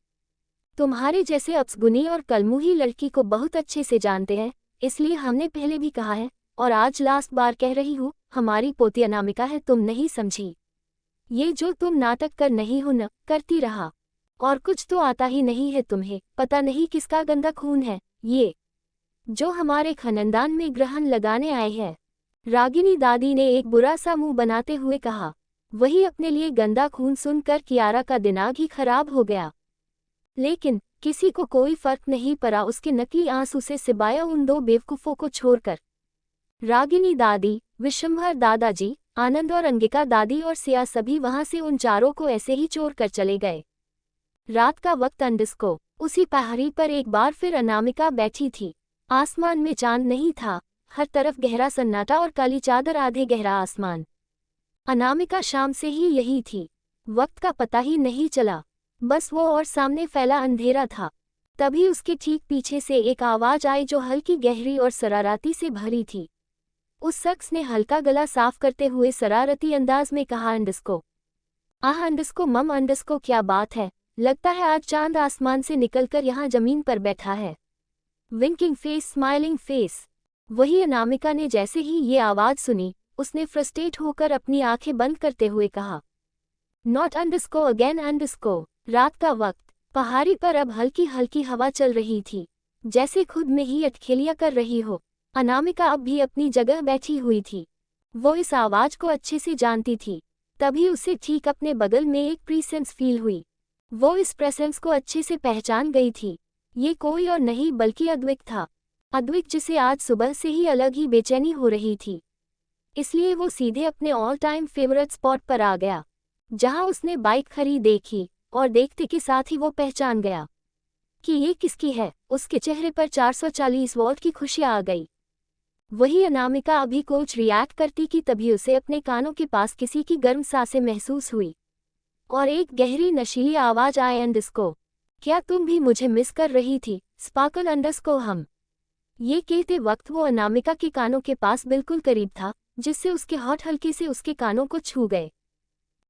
तुम्हारे जैसे अपसगुनी और कलमुही लड़की को बहुत अच्छे से जानते हैं, इसलिए हमने पहले भी कहा है और आज लास्ट बार कह रही हूँ, हमारी पोती अनामिका है, तुम नहीं समझी। ये जो तुम नाटक कर नहीं हो न करती रहा, और कुछ तो आता ही नहीं है तुम्हें। पता नहीं किसका गंदा खून है ये, जो हमारे खानदान में ग्रहण लगाने आए हैं। रागिनी दादी ने एक बुरा सा मुंह बनाते हुए कहा। वही अपने लिए गंदा खून सुनकर कियारा का दिमाग ही खराब हो गया, लेकिन किसी को कोई फर्क नहीं पड़ा उसके नकली आंसू से सिवाय उन दो बेवकूफों को छोड़कर। रागिनी दादी, विशंभर दादाजी, आनंद और अंगिका दादी और सिया सभी वहां से उन चारों को ऐसे ही छोड़ कर चले गए। रात का वक्त अंडिस्को। उसी पहाड़ी पर एक बार फिर अनामिका बैठी थी। आसमान में चांद नहीं था, हर तरफ गहरा सन्नाटा और काली चादर आधे गहरा आसमान। अनामिका शाम से ही यही थी, वक्त का पता ही नहीं चला, बस वो और सामने फैला अंधेरा था। तभी उसके ठीक पीछे से एक आवाज आई जो हल्की, गहरी और शरारती से भरी थी। उस शख्स ने हल्का गला साफ करते हुए शरारती अंदाज में कहा, अंडिस्को। आह अंडिस्को, मम अंडिस्को, क्या बात है, लगता है आज चांद आसमान से निकलकर यहाँ जमीन पर बैठा है। Winking face, smiling face. वही अनामिका ने जैसे ही ये आवाज सुनी, उसने फ्रस्ट्रेट होकर अपनी आंखें बंद करते हुए कहा, नॉट अंडिस्को अगेन अंडिस्को। रात का वक्त, पहाड़ी पर अब हल्की हल्की हवा चल रही थी, जैसे खुद में ही अटखेलियां कर रही हो। अनामिका अब भी अपनी जगह बैठी हुई थी। वो इस आवाज को अच्छे से जानती थी। तभी उसे ठीक अपने बगल में एक प्रेसेंस फील हुई। वो इस प्रेसेंस को अच्छे से पहचान गई थी। ये कोई और नहीं बल्कि अद्विक था। अद्विक जिसे आज सुबह से ही अलग ही बेचैनी हो रही थी, इसलिए वो सीधे अपने ऑल टाइम फेवरेट स्पॉट पर आ गया, जहां उसने बाइक खड़ी देखी और देखते के साथ ही वो पहचान गया कि ये किसकी है। उसके चेहरे पर 440 वोल्ट की खुशी आ गई। वही अनामिका अभी कुछ रिएक्ट करती कि तभी उसे अपने कानों के पास किसी की गर्म सांसें महसूस हुई और एक गहरी नशीली आवाज आए, अंडिस्को, क्या तुम भी मुझे मिस कर रही थी? स्पार्कल अंडरस्को हम। ये कहते वक्त वो अनामिका के कानों के पास बिल्कुल करीब था, जिससे उसके होंठ हल्के से उसके कानों को छू गए।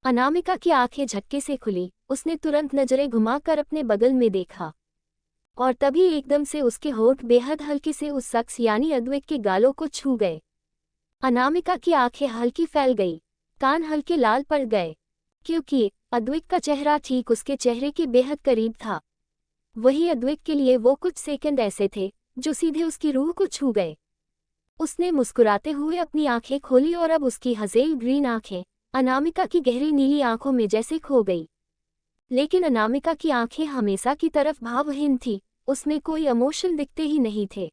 अनामिका की आंखें झटके से खुली। उसने तुरंत नजरें घुमाकर अपने बगल में देखा और तभी एकदम से उसके होंठ बेहद हल्के से उस शख्स यानी अद्वैत के गालों को छू गए। अनामिका की आंखें हल्की फैल गई, कान हल्के लाल पड़ गए, क्योंकि अद्वैत का चेहरा ठीक उसके चेहरे के बेहद करीब था। वही अद्वैत के लिए वो कुछ सेकंड ऐसे थे जो सीधे उसकी रूह को छू गए। उसने मुस्कुराते हुए अपनी आंखें खोली और अब उसकी हज़ेल ग्रीन आंखें अनामिका की गहरी नीली आंखों में जैसे खो गई। लेकिन अनामिका की आंखें हमेशा की तरफ भावहीन थी, उसमें कोई इमोशन दिखते ही नहीं थे।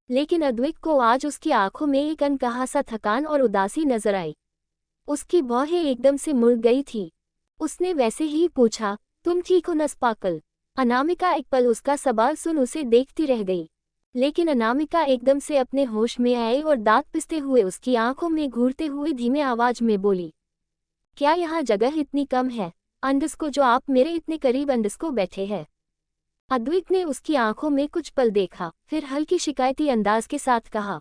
लेकिन अद्वैत को आज उसकी आंखों में एक अनकहा सा थकान और उदासी नजर आई। उसकी भौहें एकदम से मुड़ गई थी। उसने वैसे ही पूछा, तुम ठीक हो न स्पार्कल? अनामिका एक पल उसका सवाल सुन उसे देखती रह गई, लेकिन अनामिका एकदम से अपने होश में आई और दांत पिसते हुए उसकी आंखों में घूरते हुए धीमे आवाज में बोली, क्या यहाँ जगह इतनी कम है अंडिस्को, जो आप मेरे इतने करीब अंडिस्को बैठे हैं? अद्वैत ने उसकी आंखों में कुछ पल देखा, फिर हल्की शिकायती अंदाज के साथ कहा,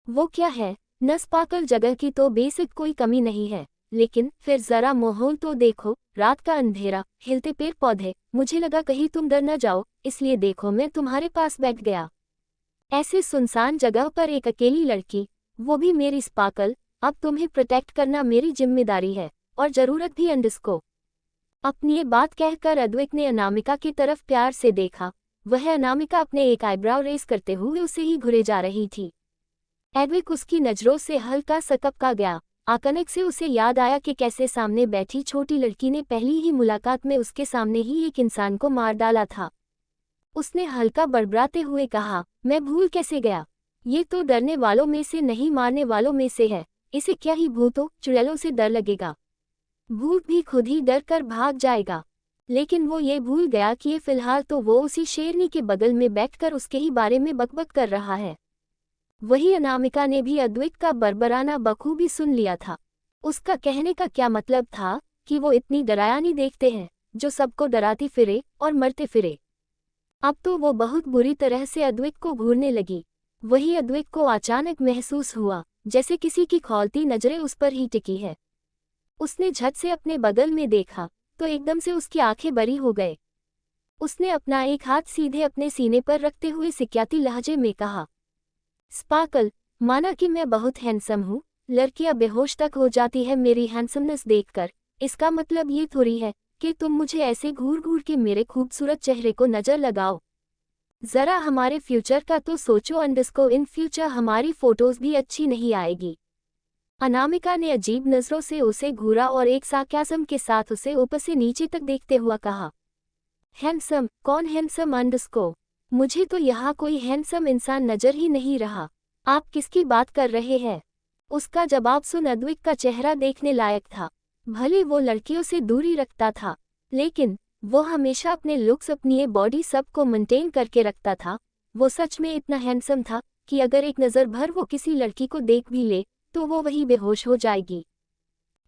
वो क्या है न स्पार्कल, जगह की तो बेसिक कोई कमी नहीं है, लेकिन फिर जरा माहौल तो देखो, रात का अंधेरा, हिलते पेड़ पौधे, मुझे लगा कहीं तुम डर न जाओ, इसलिए देखो मैं तुम्हारे पास बैठ गया। ऐसे सुनसान जगह पर एक अकेली लड़की, वो भी मेरी स्पार्कल, अब तुम्हें प्रोटेक्ट करना मेरी जिम्मेदारी है और जरूरत भी अंडिस्को। अपनी ये बात कहकर अद्वैत ने अनामिका की तरफ प्यार से देखा। वह अनामिका अपने एक आईब्राव रेस करते हुए उसे ही घुरे जा रही थी। अद्वैत उसकी नजरों से हल्का सकपका गया। अचानक से उसे याद आया कि कैसे सामने बैठी छोटी लड़की ने पहली ही मुलाकात में उसके सामने ही एक इंसान को मार डाला था। उसने हल्का बड़बड़ाते हुए कहा, मैं भूल कैसे गया? ये तो डरने वालों में से नहीं मारने वालों में से है। इसे क्या ही भूतों चुड़ैलों से डर लगेगा। भूत भी खुद ही डर कर भाग जाएगा। लेकिन वो ये भूल गया कि ये फिलहाल तो वो उसी शेरनी के बगल में बैठकर उसके ही बारे में बकबक कर रहा है। वही अनामिका ने भी अद्वैत का बरबराना बखूबी सुन लिया था। उसका कहने का क्या मतलब था कि वो इतनी डरायानी देखते हैं जो सबको डराती फिरे और मरते फिरे। अब तो वो बहुत बुरी तरह से अद्वैत को घूरने लगी। वही अद्वैत को अचानक महसूस हुआ जैसे किसी की खौलती नजरें उस पर ही टिकी है। उसने झट से अपने बगल में देखा तो एकदम से उसकी आंखें बड़ी हो गए। उसने अपना एक हाथ सीधे अपने सीने पर रखते हुए सिक्याती लहजे में कहा, स्पार्कल, माना कि मैं बहुत हैंडसम हूँ, लड़कियां बेहोश तक हो जाती है मेरी हैंडसमनेस देखकर। इसका मतलब ये थोड़ी है कि तुम मुझे ऐसे घूर घूर के मेरे खूबसूरत चेहरे को नजर लगाओ। जरा हमारे फ्यूचर का तो सोचो अंडरस्को इन फ्यूचर हमारी फोटोज भी अच्छी नहीं आएगी। अनामिका ने अजीब नजरों से उसे घूरा और एक सार्काज़्म के साथ उसे ऊपर से नीचे तक देखते हुआ कहा, हैंडसम? कौन हैंडसम अंडरस्को? मुझे तो यहाँ कोई हैंडसम इंसान नजर ही नहीं रहा। आप किसकी बात कर रहे हैं? उसका जवाब सुन अद्वैत का चेहरा देखने लायक था। भले वो लड़कियों से दूरी रखता था, लेकिन वो हमेशा अपने लुक्स अपनी बॉडी सब को मेंटेन करके रखता था। वो सच में इतना हैंडसम था कि अगर एक नज़र भर वो किसी लड़की को देख भी ले तो वो वही बेहोश हो जाएगी।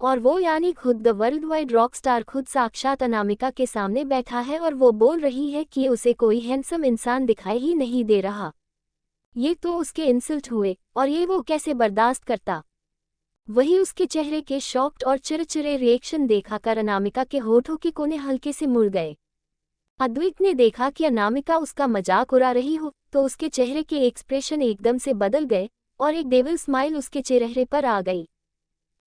और वो यानी खुद the world wide rock star खुद साक्षात अनामिका के सामने बैठा है और वो बोल रही है कि उसे कोई हैंडसम इंसान दिखाई ही नहीं दे रहा। ये तो उसके इंसल्ट हुए और ये वो कैसे बर्दाश्त करता। वही उसके चेहरे के शॉक्ड और चिरचिरे रिएक्शन देखा कर अनामिका के होठों के कोने हल्के से मुड़ गए। अद्वैत ने देखा कि अनामिका उसका मजाक उड़ा रही हो तो उसके चेहरे के एक्सप्रेशन एकदम से बदल गए और एक डेविल स्माइल उसके चेहरे पर आ गई।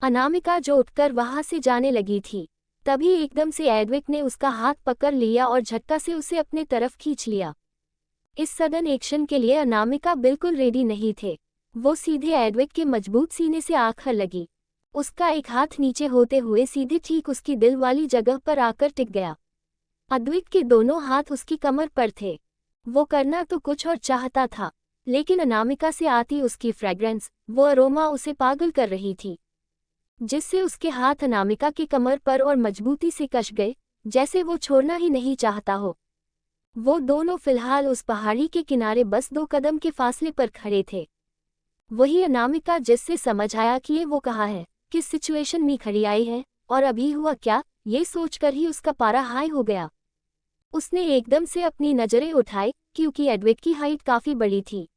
अनामिका जो उठकर वहां से जाने लगी थी, तभी एकदम से एडविक ने उसका हाथ पकड़ लिया और झटका से उसे अपने तरफ खींच लिया। इस सडन एक्शन के लिए अनामिका बिल्कुल रेडी नहीं थे। वो सीधे एडविक के मजबूत सीने से आकर लगी। उसका एक हाथ नीचे होते हुए सीधे ठीक उसकी दिल वाली जगह पर आकर टिक गया। अद्वैत के दोनों हाथ उसकी कमर पर थे। वो करना तो कुछ और चाहता था, लेकिन अनामिका से आती उसकी फ्रेग्रेंस, वो अरोमा उसे पागल कर रही थी, जिससे उसके हाथ अनामिका की कमर पर और मजबूती से कस गए, जैसे वो छोड़ना ही नहीं चाहता हो। वो दोनों फिलहाल उस पहाड़ी के किनारे बस 2 कदम के फासले पर खड़े थे। वही अनामिका जिससे समझ आया कि ये वो कहाँ है, किस सिचुएशन में खड़ी आई है और अभी हुआ क्या, ये सोचकर ही उसका पारा हाई हो गया। उसने एकदम से अपनी नजरें उठाई क्योंकि एडविक की हाइट काफी बड़ी थी।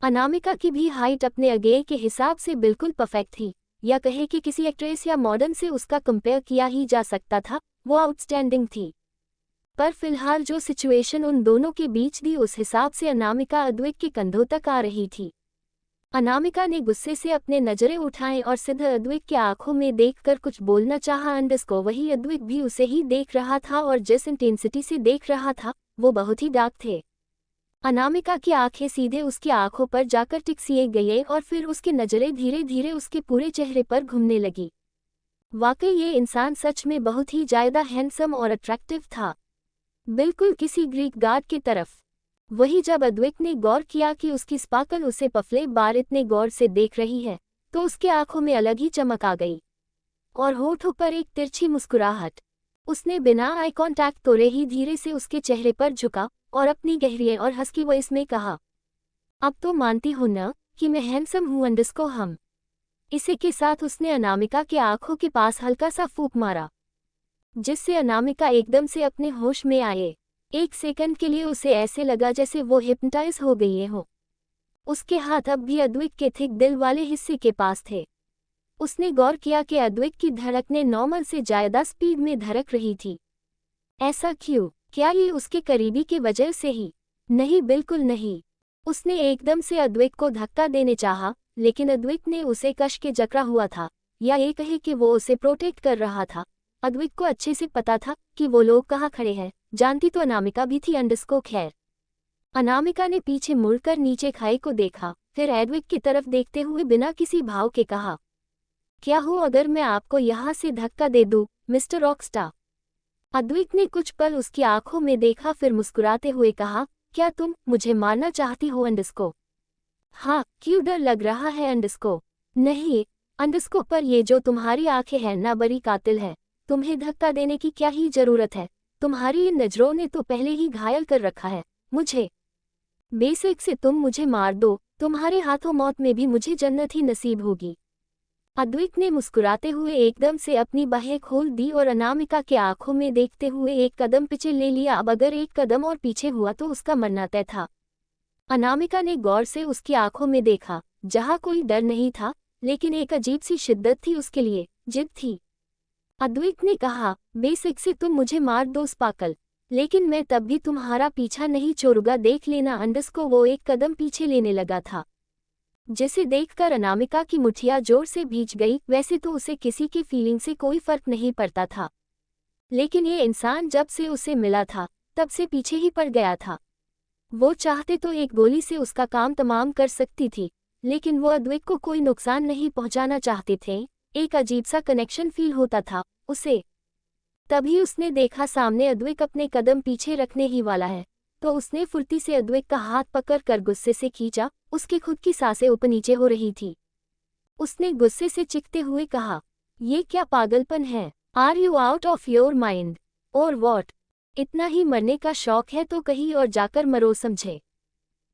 अनामिका की भी हाइट अपने अगेय के हिसाब से बिल्कुल परफेक्ट थी, या कहे कि किसी एक्ट्रेस या मॉडर्न से उसका कंपेयर किया ही जा सकता था। वो आउटस्टैंडिंग थी। पर फिलहाल जो सिचुएशन उन दोनों के बीच थी उस हिसाब से अनामिका अद्वैत के कंधों तक आ रही थी। अनामिका ने गुस्से से अपने नजरें उठाएं और सीधे अद्वैत की आंखों में देखकर कुछ बोलना चाहा अंडरस्को वही अद्वैत भी उसे ही देख रहा था और जिस इंटेंसिटी से देख रहा था वो बहुत ही डार्क थे। अनामिका की आंखें सीधे उसकी आंखों पर जाकर टिकसिए गई और फिर उसकी नजरें धीरे धीरे उसके पूरे चेहरे पर घूमने लगी। वाकई ये इंसान सच में बहुत ही ज्यादा हैंडसम और अट्रैक्टिव था, बिल्कुल किसी ग्रीक गॉड की तरफ। वही जब अद्वैत ने गौर किया कि उसकी स्पार्कल उसे पहले बार इतने गौर से देख रही है तो उसके आंखों में अलग ही चमक आ गई और होठों पर एक तिरछी मुस्कुराहट। उसने बिना आई कांटेक्ट तोड़े ही धीरे से उसके चेहरे पर झुका और अपनी गहरी और हंसकी वॉइस में कहा, अब तो मानती हो न कि मैं हैंडसम हूँ अंडरस्को हम। इसी के साथ उसने अनामिका के आंखों के पास हल्का सा फूंक मारा, जिससे अनामिका एकदम से अपने होश में आए। एक सेकंड के लिए उसे ऐसे लगा जैसे वो हिप्नोटाइज हो गई हो। उसके हाथ अब भी अद्वैत के थिक दिल वाले हिस्से के पास थे। उसने गौर किया कि अद्वैत की धड़कनें नॉर्मल से ज्यादा स्पीड में धड़क रही थी। ऐसा क्यों? क्या ये उसके करीबी की वजह से ही? नहीं, बिल्कुल नहीं। उसने एकदम से अद्वैत को धक्का देने चाहा, लेकिन अद्वैत ने उसे कस के जकड़ा हुआ था, या ये कहे कि वो उसे प्रोटेक्ट कर रहा था। अद्वैत को अच्छे से पता था कि वो लोग कहाँ खड़े हैं, जानती तो अनामिका भी थी अंडरस्को। खैर, अनामिका ने पीछे मुड़कर नीचे खाई को देखा, फिर एडविक की तरफ देखते हुए बिना किसी भाव के कहा, क्या हो अगर मैं आपको यहाँ से धक्का दे दूँ मिस्टर रॉकस्टार? अद्विक ने कुछ पल उसकी आंखों में देखा, फिर मुस्कुराते हुए कहा, क्या तुम मुझे मारना चाहती हो अंडस्को? हाँ, क्यों डर लग रहा है अंडस्को? नहीं अंडस्को, पर ये जो तुम्हारी आंखें हैं ना, बड़ी कातिल है। तुम्हें धक्का देने की क्या ही जरूरत है? तुम्हारी इन नजरों ने तो पहले ही घायल कर रखा है मुझे। बेशक से तुम मुझे मार दो, तुम्हारे हाथों मौत में भी मुझे जन्नत ही नसीब होगी। अद्विक ने मुस्कुराते हुए एकदम से अपनी बाहें खोल दी और अनामिका के आंखों में देखते हुए एक कदम पीछे ले लिया। अब अगर एक कदम और पीछे हुआ तो उसका मरना तय था। अनामिका ने गौर से उसकी आंखों में देखा, जहां कोई डर नहीं था, लेकिन एक अजीब सी शिद्दत थी उसके लिए, जिद थी। अद्विक ने कहा, बेशक से तुम मुझे मार दो स्पार्कल, लेकिन मैं तब भी तुम्हारा पीछा नहीं छोड़ूंगा, देख लेना अंडस्को। वो एक कदम पीछे लेने लगा था, जिसे देखकर अनामिका की मुठिया जोर से भींच गई। वैसे तो उसे किसी की फीलिंग से कोई फर्क नहीं पड़ता था, लेकिन ये इंसान जब से उसे मिला था तब से पीछे ही पड़ गया था। वो चाहते तो एक गोली से उसका काम तमाम कर सकती थी, लेकिन वो अद्विक को कोई नुकसान नहीं पहुंचाना चाहते थे। एक अजीब सा कनेक्शन फील होता था उसे। तभी उसने देखा सामने अद्विक अपने कदम पीछे रखने ही वाला है, तो उसने फुर्ती से अद्विक का हाथ पकड़ कर गुस्से से खींचा। उसकी खुद की सांसें ऊपर नीचे हो रही थी। उसने गुस्से से चीखते हुए कहा, ये क्या पागलपन है? Are you out of your mind or what? इतना ही मरने का शौक है तो कहीं और जाकर मरो, समझे?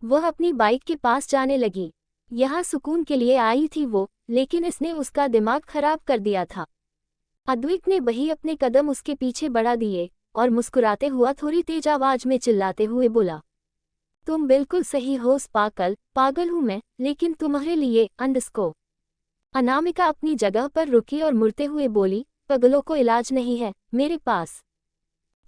वह अपनी बाइक के पास जाने लगी। यहाँ सुकून के लिए आई थी वो, लेकिन इसने उसका दिमाग खराब कर दिया था। अद्विक ने वही अपने कदम उसके पीछे बढ़ा दिए और मुस्कुराते हुआ थोड़ी तेज आवाज में चिल्लाते हुए बोला, तुम बिल्कुल सही हो स्पार्कल, पागल हूं मैं, लेकिन तुम्हारे लिए अंडस्को। अनामिका अपनी जगह पर रुकी और मुड़ते हुए बोली, पगलों को इलाज नहीं है मेरे पास,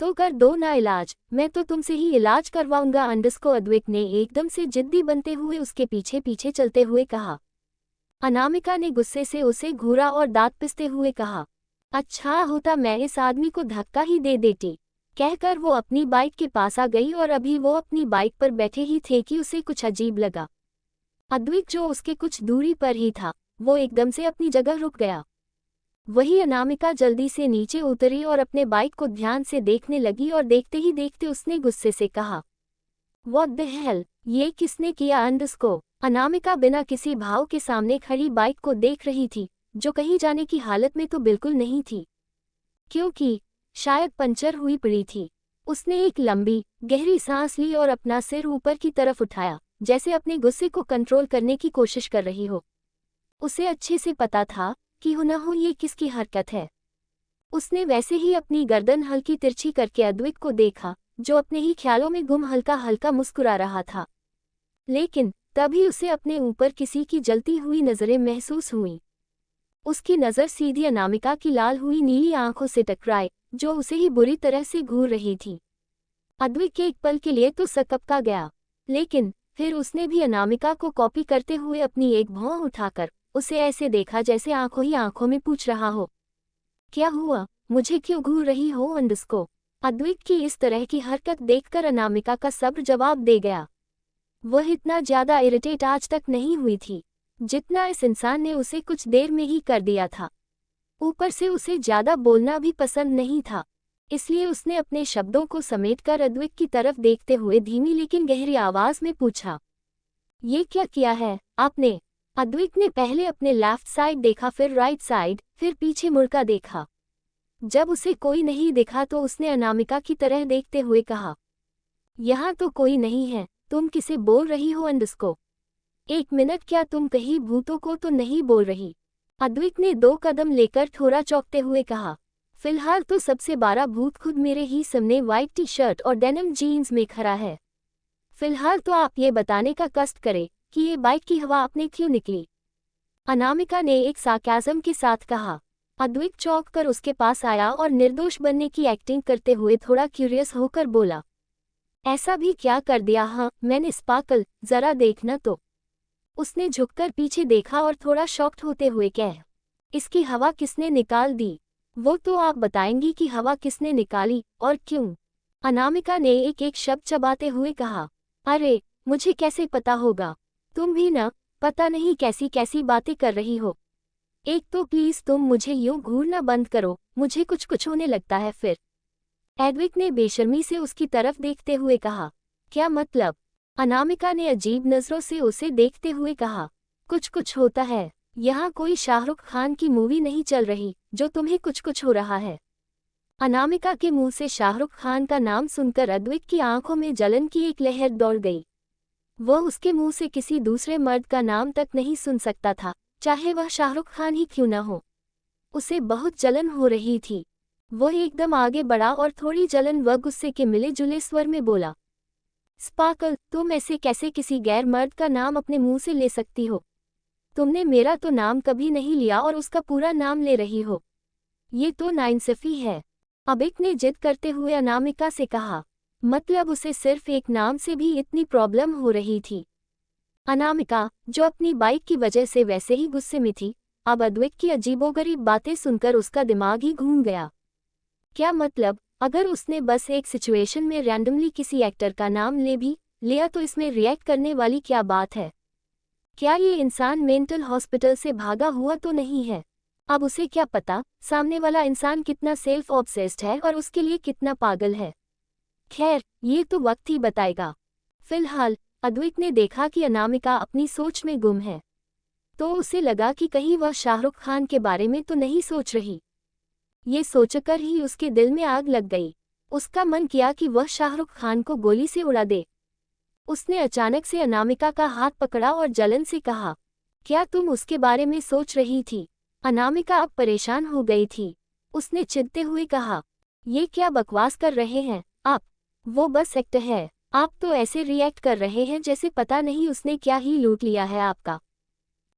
तो कर दो ना इलाज, मैं तो तुमसे ही इलाज करवाऊंगा अंडस्को। अद्विक ने एकदम से जिद्दी बनते हुए उसके पीछे पीछे चलते हुए कहा। अनामिका ने गुस्से से उसे घूरा और दांत पिसते हुए कहा, अच्छा होता मैं इस आदमी को धक्का ही दे देती। कहकर वो अपनी बाइक के पास आ गई और अभी वो अपनी बाइक पर बैठे ही थे कि उसे कुछ अजीब लगा। अद्विक जो उसके कुछ दूरी पर ही था, वो एकदम से अपनी जगह रुक गया। वही अनामिका जल्दी से नीचे उतरी और अपने बाइक को ध्यान से देखने लगी और देखते ही देखते उसने गुस्से से कहा, व्हाट द हेल, ये किसने किया अंडस्को? अनामिका बिना किसी भाव के सामने खड़ी बाइक को देख रही थी, जो कहीं जाने की हालत में तो बिल्कुल नहीं थी, क्योंकि शायद पंचर हुई पड़ी थी। उसने एक लंबी गहरी सांस ली और अपना सिर ऊपर की तरफ उठाया, जैसे अपने गुस्से को कंट्रोल करने की कोशिश कर रही हो। उसे अच्छे से पता था कि हो न हो ये किसकी हरकत है। उसने वैसे ही अपनी गर्दन हल्की तिरछी करके अद्विक को देखा, जो अपने ही ख्यालों में गुम हल्का हल्का मुस्कुरा रहा था। लेकिन तभी उसे अपने ऊपर किसी की जलती हुई नजरें महसूस हुईं। उसकी नज़र सीधी अनामिका की लाल हुई नीली आंखों से टकराई, जो उसे ही बुरी तरह से घूर रही थी। अद्विक एक पल के लिए तो सकपका गया, लेकिन फिर उसने भी अनामिका को कॉपी करते हुए अपनी एक भौं उठाकर उसे ऐसे देखा जैसे आंखों ही आंखों में पूछ रहा हो, क्या हुआ, मुझे क्यों घूर रही हो अंडस्को? अद्विक की इस तरह की हरकत देखकर अनामिका का सब्र जवाब दे गया। वह इतना ज्यादा इरिटेट आज तक नहीं हुई थी, जितना इस इंसान ने उसे कुछ देर में ही कर दिया था। ऊपर से उसे ज्यादा बोलना भी पसंद नहीं था, इसलिए उसने अपने शब्दों को समेटकर अद्विक की तरफ देखते हुए धीमी लेकिन गहरी आवाज में पूछा, ये क्या किया है आपने? अद्विक ने पहले अपने लेफ्ट साइड देखा, फिर राइट साइड, फिर पीछे मुड़कर देखा। जब उसे कोई नहीं दिखा तो उसने अनामिका की तरह देखते हुए कहा, यहाँ तो कोई नहीं है, तुम किसे बोल रही हो अंडस्को? एक मिनट, क्या तुम कहीं भूतों को तो नहीं बोल रही? अद्विक ने 2 कदम लेकर थोड़ा चौंकते हुए कहा, फिलहाल तो सबसे बड़ा भूत खुद मेरे ही सामने व्हाइट टी शर्ट और डेनिम जीन्स में खड़ा है। फिलहाल तो आप ये बताने का कष्ट करें कि ये बाइक की हवा आपने क्यों निकली? अनामिका ने एक सार्काज़्म के साथ कहा। अद्विक चौंक कर उसके पास आया और निर्दोष बनने की एक्टिंग करते हुए थोड़ा क्यूरियस होकर बोला, ऐसा भी क्या कर दिया? हाँ मैंने स्पार्कल, जरा देखना तो। उसने झुककर पीछे देखा और थोड़ा शॉक्ड होते हुए कहा, इसकी हवा किसने निकाल दी? वो तो आप बताएंगी कि हवा किसने निकाली और क्यों? अनामिका ने एक एक शब्द चबाते हुए कहा, अरे मुझे कैसे पता होगा? तुम भी ना, पता नहीं कैसी कैसी बातें कर रही हो। एक तो प्लीज तुम मुझे यूं घूरना बंद करो, मुझे कुछ कुछ होने लगता है फिर। एडविक ने बेशर्मी से उसकी तरफ देखते हुए कहा। क्या मतलब? अनामिका ने अजीब नजरों से उसे देखते हुए कहा। कुछ होता है। यहाँ कोई शाहरुख खान की मूवी नहीं चल रही जो तुम्हें कुछ हो रहा है। अनामिका के मुंह से शाहरुख खान का नाम सुनकर अद्विक की आंखों में जलन की एक लहर दौड़ गई। वह उसके मुंह से किसी दूसरे मर्द का नाम तक नहीं सुन सकता था, चाहे वह शाहरुख खान ही क्यों न हो। उसे बहुत जलन हो रही थी। वह एकदम आगे बढ़ा और थोड़ी जलन व गुस्से के मिले जुले स्वर में बोला, स्पार्कल, तुम ऐसे कैसे किसी गैर मर्द का नाम अपने मुंह से ले सकती हो? तुमने मेरा तो नाम कभी नहीं लिया और उसका पूरा नाम ले रही हो। ये तो नाइंसाफी है। अबिक ने जिद करते हुए अनामिका से कहा। मतलब उसे सिर्फ एक नाम से भी इतनी प्रॉब्लम हो रही थी। अनामिका, जो अपनी बाइक की वजह से वैसे ही गुस्से में थी, अब अद्विक की अजीबोगरीब बातें सुनकर उसका दिमाग ही घूम गया। क्या मतलब, अगर उसने बस एक सिचुएशन में रैंडमली किसी एक्टर का नाम ले भी लिया तो इसमें रिएक्ट करने वाली क्या बात है? क्या ये इंसान मेंटल हॉस्पिटल से भागा हुआ तो नहीं है? अब उसे क्या पता सामने वाला इंसान कितना सेल्फ ऑब्सेस्ड है और उसके लिए कितना पागल है। खैर, ये तो वक्त ही बताएगा। फिलहाल अद्विक ने देखा कि अनामिका अपनी सोच में गुम है, तो उसे लगा कि कहीं वह शाहरुख खान के बारे में तो नहीं सोच रही। ये सोचकर ही उसके दिल में आग लग गई। उसका मन किया कि वह शाहरुख खान को गोली से उड़ा दे। उसने अचानक से अनामिका का हाथ पकड़ा और जलन से कहा, क्या तुम उसके बारे में सोच रही थी? अनामिका अब परेशान हो गई थी। उसने चिढ़ते हुए कहा, ये क्या बकवास कर रहे हैं आप? वो बस एक्टर है। आप तो ऐसे रिएक्ट कर रहे हैं जैसे पता नहीं उसने क्या ही लूट लिया है आपका।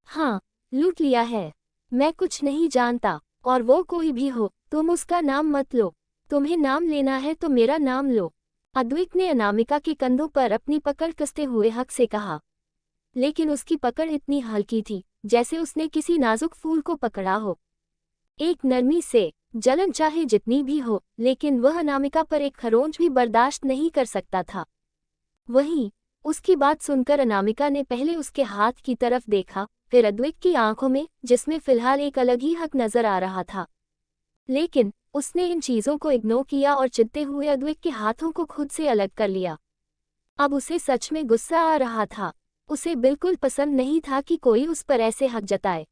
हाँ, लूट लिया है। मैं कुछ नहीं जानता, और वो कोई भी हो, तुम उसका नाम मत लो। तुम्हें नाम लेना है तो मेरा नाम लो। अद्विक ने अनामिका के कंधों पर अपनी पकड़ कसते हुए हक से कहा, लेकिन उसकी पकड़ इतनी हल्की थी जैसे उसने किसी नाजुक फूल को पकड़ा हो। एक नरमी से जलन चाहे जितनी भी हो, लेकिन वह अनामिका पर एक खरोंच भी बर्दाश्त नहीं कर सकता था। वहीं उसकी बात सुनकर अनामिका ने पहले उसके हाथ की तरफ देखा, फिर अद्विक की आंखों में, जिसमें फिलहाल एक अलग ही हक नजर आ रहा था। लेकिन उसने इन चीजों को इग्नोर किया और चिढ़ते हुए अद्विक के हाथों को खुद से अलग कर लिया। अब उसे सच में गुस्सा आ रहा था। उसे बिल्कुल पसंद नहीं था कि कोई उस पर ऐसे हक जताए,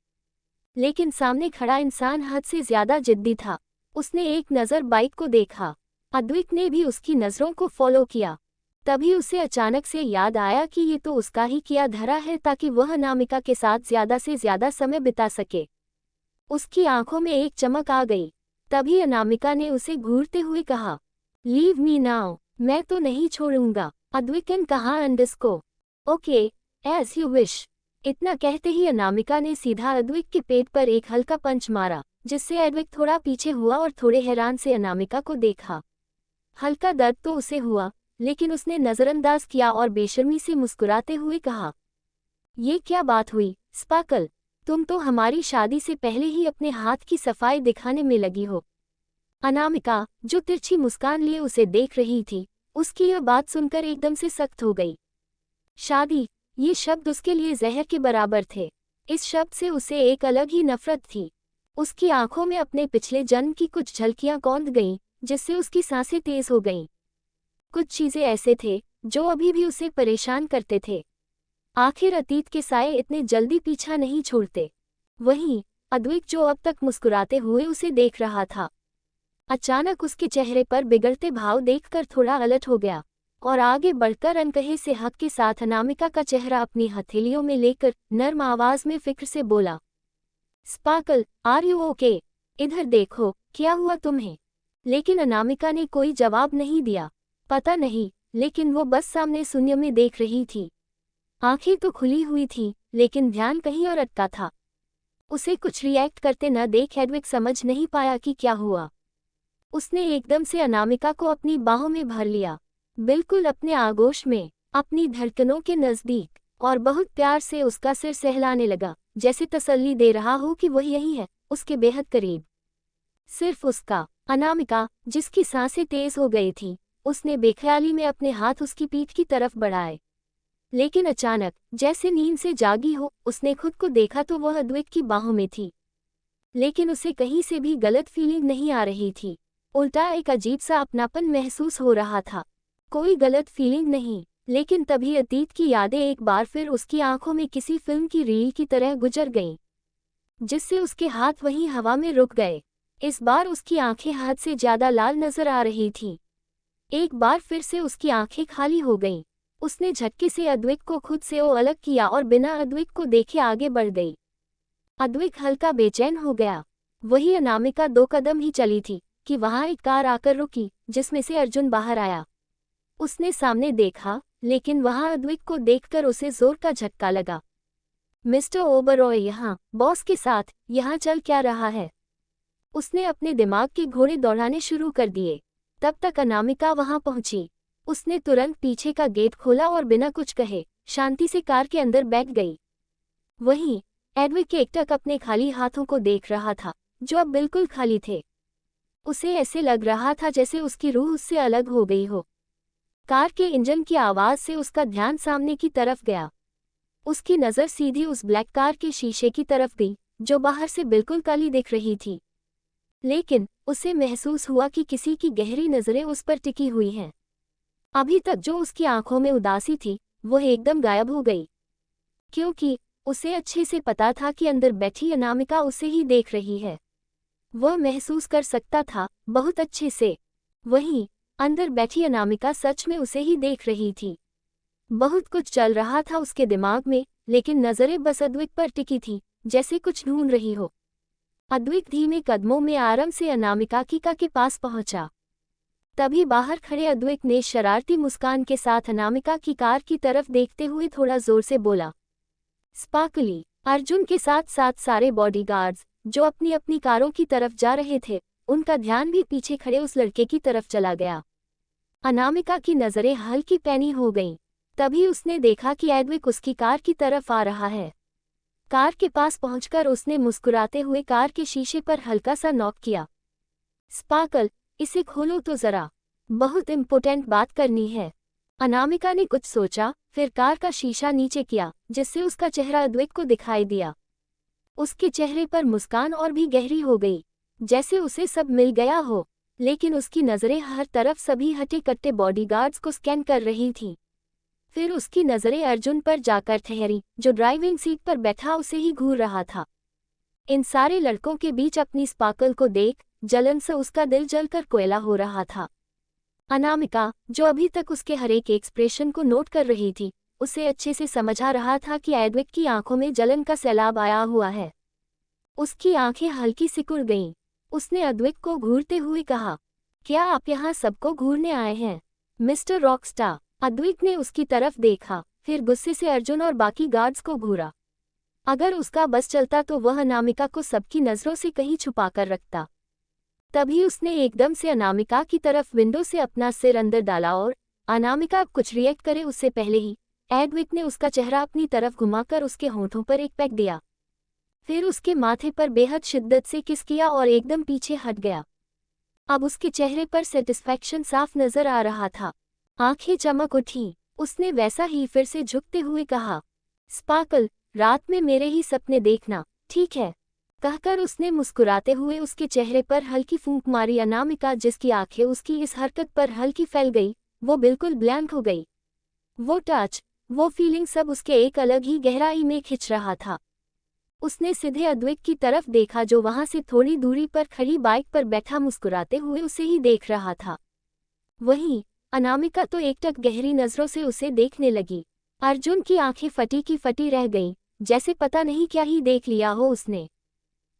लेकिन सामने खड़ा इंसान हद से ज्यादा जिद्दी था। उसने एक नज़र बाइक को देखा। अद्विक ने भी उसकी नज़रों को फॉलो किया। तभी उसे अचानक से याद आया कि ये तो उसका ही किया धरा है ताकि वह अनामिका के साथ ज्यादा से ज्यादा समय बिता सके। उसकी आंखों में एक चमक आ गई। तभी अनामिका ने उसे घूरते हुए कहा, लीव मी नाउ, मैं तो नहीं छोड़ूंगा। अद्विक ने कहा, underscore. Okay, as you wish. इतना कहते ही अनामिका ने सीधा अद्विक के पेट पर एक हल्का पंच मारा, जिससे अद्विक थोड़ा पीछे हुआ और थोड़े हैरान से अनामिका को देखा। हल्का दर्द तो उसे हुआ, लेकिन उसने नजरअंदाज किया और बेशर्मी से मुस्कुराते हुए कहा, ये क्या बात हुई स्पार्कल? तुम तो हमारी शादी से पहले ही अपने हाथ की सफाई दिखाने में लगी हो। अनामिका, जो तिरछी मुस्कान लिए उसे देख रही थी, उसकी यह बात सुनकर एकदम से सख्त हो गई। शादी, ये शब्द उसके लिए जहर के बराबर थे। इस शब्द से उसे एक अलग ही नफरत थी। उसकी आंखों में अपने पिछले जन्म की कुछ झलकियां कौंध गईं, जिससे उसकी सांसें तेज हो गईं। कुछ चीजें ऐसे थे जो अभी भी उसे परेशान करते थे। आखिर अतीत के साए इतने जल्दी पीछा नहीं छोड़ते। वहीं अद्विक, जो अब तक मुस्कुराते हुए उसे देख रहा था, अचानक उसके चेहरे पर बिगड़ते भाव देखकर थोड़ा अलर्ट हो गया और आगे बढ़कर अनकहे से हक के साथ अनामिका का चेहरा अपनी हथेलियों में लेकर नर्म आवाज में फिक्र से बोला, स्पार्कल, आर यू ओके? इधर देखो, क्या हुआ तुम्हें? लेकिन अनामिका ने कोई जवाब नहीं दिया। पता नहीं, लेकिन वो बस सामने शून्य में देख रही थी। आंखें तो खुली हुई थी, लेकिन ध्यान कहीं और अटका था। उसे कुछ रिएक्ट करते न देख एडविक समझ नहीं पाया कि क्या हुआ। उसने एकदम से अनामिका को अपनी बाहों में भर लिया, बिल्कुल अपने आगोश में, अपनी धड़कनों के नजदीक, और बहुत प्यार से उसका सिर सहलाने लगा, जैसे तसल्ली दे रहा हो कि वह यही है, उसके बेहद करीब। सिर्फ उसका। अनामिका, जिसकी सांसें तेज हो गई थी, उसने बेख्याली में अपने हाथ उसकी पीठ की तरफ बढ़ाए। लेकिन अचानक, जैसे नींद से जागी हो, उसने खुद को देखा तो वह अद्विक की बाहों में थी। लेकिन उसे कहीं से भी गलत फीलिंग नहीं आ रही थी। उल्टा एक अजीब सा अपनापन महसूस हो रहा था। कोई गलत फीलिंग नहीं, लेकिन तभी अतीत की यादें एक बार फिर उसकी आंखों में किसी फिल्म की रील की तरह गुजर गईं, जिससे उसके हाथ वहीं हवा में रुक गए। इस बार उसकी आंखें हद से ज्यादा लाल नजर आ रही थीं। एक बार फिर से उसकी आंखें खाली हो गईं। उसने झटके से अद्विक को खुद से अलग किया और बिना अद्विक को देखे आगे बढ़ गई। अद्विक हल्का बेचैन हो गया। वही अनामिका 2 कदम ही चली थी कि वहां एक कार आकर रुकी, जिसमें से अर्जुन बाहर आया। उसने सामने देखा, लेकिन वहां अद्विक को देखकर उसे जोर का झटका लगा। मिस्टर ओबरॉय यहाँ बॉस के साथ यहाँ चल क्या रहा है? उसने अपने दिमाग के घोड़े दौड़ाने शुरू कर दिए। तब तक अनामिका वहां पहुंची। उसने तुरंत पीछे का गेट खोला और बिना कुछ कहे शांति से कार के अंदर बैठ गई। वहीं एडविक एकटक अपने खाली हाथों को देख रहा था, जो अब बिल्कुल खाली थे। उसे ऐसे लग रहा था जैसे उसकी रूह उससे अलग हो गई हो। कार के इंजन की आवाज से उसका ध्यान सामने की तरफ गया। उसकी नज़र सीधी उस ब्लैक कार के शीशे की तरफ गई, जो बाहर से बिल्कुल काली दिख रही थी। लेकिन उसे महसूस हुआ कि किसी की गहरी नज़रें उस पर टिकी हुई हैं। अभी तक जो उसकी आंखों में उदासी थी, वह एकदम गायब हो गई, क्योंकि उसे अच्छे से पता था कि अंदर बैठी अनामिका उसे ही देख रही है। वह महसूस कर सकता था, बहुत अच्छे से। वहीं अंदर बैठी अनामिका सच में उसे ही देख रही थी। बहुत कुछ चल रहा था उसके दिमाग में, लेकिन नज़रें बस अद्विक पर टिकी थी, जैसे कुछ ढूंढ रही हो। अद्विक धीमे कदमों में आराम से अनामिका के पास पहुंचा। तभी बाहर खड़े अद्विक ने शरारती मुस्कान के साथ अनामिका की कार की तरफ देखते हुए थोड़ा जोर से बोला, स्पार्कली। अर्जुन के साथ साथ सारे बॉडीगार्ड्स, जो अपनी अपनी कारों की तरफ जा रहे थे, उनका ध्यान भी पीछे खड़े उस लड़के की तरफ चला गया। अनामिका की नज़रें हल्की पैनी हो गईं। तभी उसने देखा कि एडविक उसकी कार की तरफ आ रहा है। कार के पास पहुंचकर उसने मुस्कुराते हुए कार के शीशे पर हल्का सा नॉक किया। स्पार्कल, इसे खोलो तो जरा, बहुत इम्पोर्टेंट बात करनी है। अनामिका ने कुछ सोचा, फिर कार का शीशा नीचे किया, जिससे उसका चेहरा अद्विक को दिखाई दिया। उसके चेहरे पर मुस्कान और भी गहरी हो गई, जैसे उसे सब मिल गया हो। लेकिन उसकी नज़रें हर तरफ सभी हटे कट्टे बॉडीगार्ड्स को स्कैन कर रही थीं। फिर उसकी नज़रें अर्जुन पर जाकर ठहरी, जो ड्राइविंग सीट पर बैठा उसे ही घूर रहा था। इन सारे लड़कों के बीच अपनी स्पार्कल को देख जलन से उसका दिल जलकर कोयला हो रहा था। अनामिका, जो अभी तक उसके हर एक एक्सप्रेशन को नोट कर रही थी, उसे अच्छे से समझ आ रहा था कि एडविक की आंखों में जलन का सैलाब आया हुआ है। उसकी आंखें हल्की सिकुड़ गईं। उसने अद्विक को घूरते हुए कहा, क्या आप यहाँ सबको घूरने आए हैं, मिस्टर रॉकस्टार? अद्विक ने उसकी तरफ देखा, फिर गुस्से से अर्जुन और बाकी गार्ड्स को घूरा। अगर उसका बस चलता तो वह अनामिका को सबकी नज़रों से कहीं छुपाकर रखता। तभी उसने एकदम से अनामिका की तरफ विंडो से अपना सिर अंदर डाला और अनामिका कुछ रिएक्ट करे उससे पहले ही एडविक ने उसका चेहरा अपनी तरफ घुमाकर उसके होंठों पर एक पैक दिया। फिर उसके माथे पर बेहद शिद्दत से किस किया और एकदम पीछे हट गया। अब उसके चेहरे पर सेटिस्फैक्शन साफ नजर आ रहा था। आंखें चमक उठी। उसने वैसा ही फिर से झुकते हुए कहा, स्पार्कल, रात में मेरे ही सपने देखना, ठीक है? कहकर उसने मुस्कुराते हुए उसके चेहरे पर हल्की फूंक मारी। अनामिका, जिसकी आंखें उसकी इस हरकत पर हल्की फैल गई, वो बिल्कुल ब्लैंक हो गई। वो टच, वो फीलिंग सब उसके एक अलग ही गहराई में खिंच रहा था। उसने सीधे अद्विक की तरफ देखा, जो वहां से थोड़ी दूरी पर खड़ी बाइक पर बैठा मुस्कुराते हुए उसे ही देख रहा था। वहीं अनामिका तो एकटक गहरी नजरों से उसे देखने लगी। अर्जुन की आंखें फटी की फटी रह गईं, जैसे पता नहीं क्या ही देख लिया हो उसने।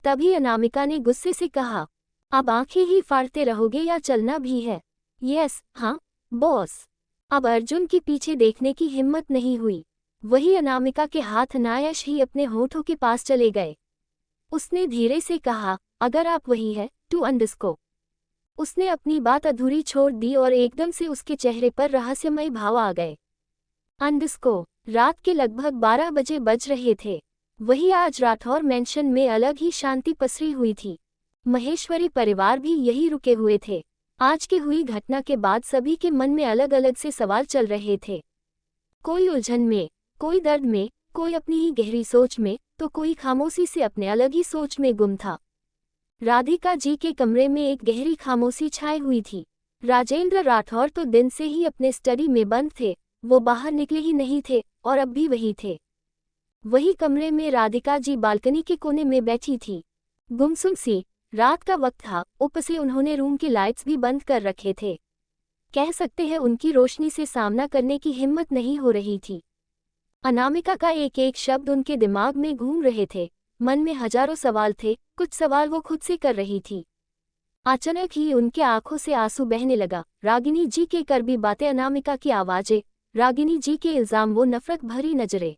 तभी अनामिका ने गुस्से से कहा, अब आंखें ही फाड़ते रहोगे या चलना भी है? यस, हाँ बॉस। अब अर्जुन के पीछे देखने की हिम्मत नहीं हुई। वही अनामिका के हाथ अनायास ही अपने होठों के पास चले गए। उसने धीरे से कहा, अगर आप वही है टू अंडरस्को। उसने अपनी बात अधूरी छोड़ दी और एकदम से उसके चेहरे पर रहस्यमय भाव आ गए। अंडरस्को। रात के लगभग 12 बजे बज रहे थे। वही आज राठौर मैंशन में अलग ही शांति पसरी हुई थी। महेश्वरी परिवार भी यही रुके हुए थे। आज की हुई घटना के बाद सभी के मन में अलग अलग से सवाल चल रहे थे। कोई उलझन में, कोई दर्द में, कोई अपनी ही गहरी सोच में, तो कोई खामोशी से अपने अलग ही सोच में गुम था। राधिका जी के कमरे में एक गहरी खामोशी छाई हुई थी। राजेंद्र राठौर तो दिन से ही अपने स्टडी में बंद थे, वो बाहर निकले ही नहीं थे और अब भी वही थे। वही कमरे में राधिका जी बालकनी के कोने में बैठी थी, गुमसुम सी। रात का वक्त था, ऊपर से उन्होंने रूम की लाइट्स भी बंद कर रखे थे। कह सकते हैं उनकी रोशनी से सामना करने की हिम्मत नहीं हो रही थी। अनामिका का एक एक शब्द उनके दिमाग में घूम रहे थे। मन में हजारों सवाल थे, कुछ सवाल वो खुद से कर रही थी। अचानक ही उनके आंखों से आंसू बहने लगा। रागिनी जी के कड़वी बातें, अनामिका की आवाजें, रागिनी जी के इल्जाम, वो नफरत भरी नजरें।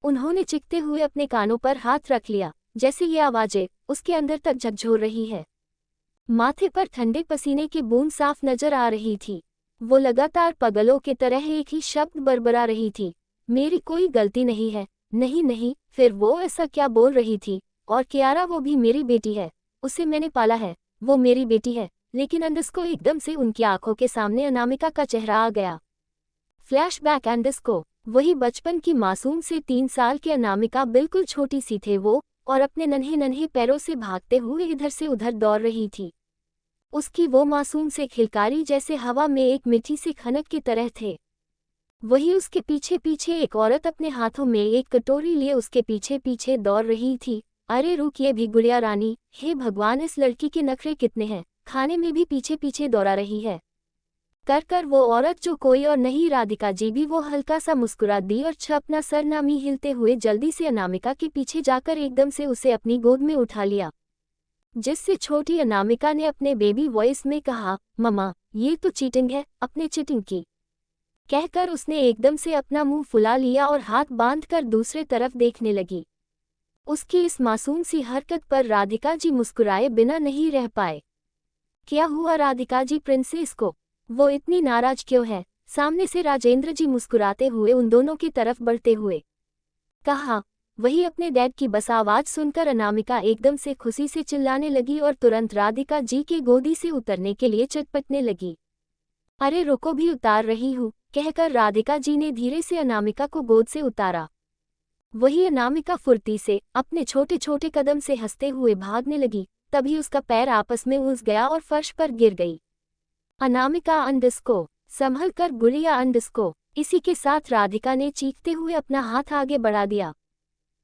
उन्होंने चीखते हुए अपने कानों पर हाथ रख लिया, जैसे ये आवाजें उसके अंदर तक झकझोर रही है। माथे पर ठंडे पसीने की बूंद साफ नजर आ रही थी। वो लगातार पगलों की तरह एक ही शब्द बरबरा रही थी, मेरी कोई गलती नहीं है। नहीं नहीं, फिर वो ऐसा क्या बोल रही थी? और कियारा, वो भी मेरी बेटी है, उसे मैंने पाला है, वो मेरी बेटी है। लेकिन अंडस्को एकदम से उनकी आंखों के सामने अनामिका का चेहरा आ गया। फ्लैशबैक, अंडस्को, वही बचपन की मासूम से 3 साल की अनामिका, बिल्कुल छोटी सी थे वो, और अपने नन्हे नन्हे पैरों से भागते हुए इधर से उधर दौड़ रही थी। उसकी वो मासूम से खिलकारी जैसे हवा में एक मीठी सी खनक की तरह थे। वही उसके पीछे पीछे एक औरत अपने हाथों में एक कटोरी लिए उसके पीछे पीछे दौड़ रही थी। अरे रुकिए भी गुड़िया रानी, हे भगवान, इस लड़की के नखरे कितने हैं, खाने में भी पीछे पीछे दौड़ा रही है। कर वो औरत जो कोई और नहीं राधिका जी भी वो हल्का सा मुस्कुरा दी और अपना सरनामी हिलते हुए जल्दी से अनामिका के पीछे जाकर एकदम से उसे अपनी गोद में उठा लिया। जिससे छोटी अनामिका ने अपने बेबी वॉइस में कहा, मम्मा ये तो चीटिंग है, अपने चीटिंग की। कहकर उसने एकदम से अपना मुंह फुला लिया और हाथ बांधकर दूसरे तरफ देखने लगी। उसकी इस मासूम सी हरकत पर राधिका जी मुस्कुराए बिना नहीं रह पाए। क्या हुआ राधिका जी, प्रिंसेस को वो इतनी नाराज क्यों है? सामने से राजेंद्र जी मुस्कुराते हुए उन दोनों की तरफ बढ़ते हुए कहा। वही अपने डैड की बस आवाज सुनकर अनामिका एकदम से खुशी से चिल्लाने लगी और तुरंत राधिका जी की गोदी से उतरने के लिए चटपटने लगी। अरे रुको, भी उतार रही हूँ, कहकर राधिका जी ने धीरे से अनामिका को गोद से उतारा। वही अनामिका फुर्ती से अपने छोटे छोटे कदम से हंसते हुए भागने लगी। तभी उसका पैर आपस में उलझ गया और फर्श पर गिर गई। अनामिका, अंडस्को, संभल कर गुड़िया, अंडस्को। इसी के साथ राधिका ने चीखते हुए अपना हाथ आगे बढ़ा दिया।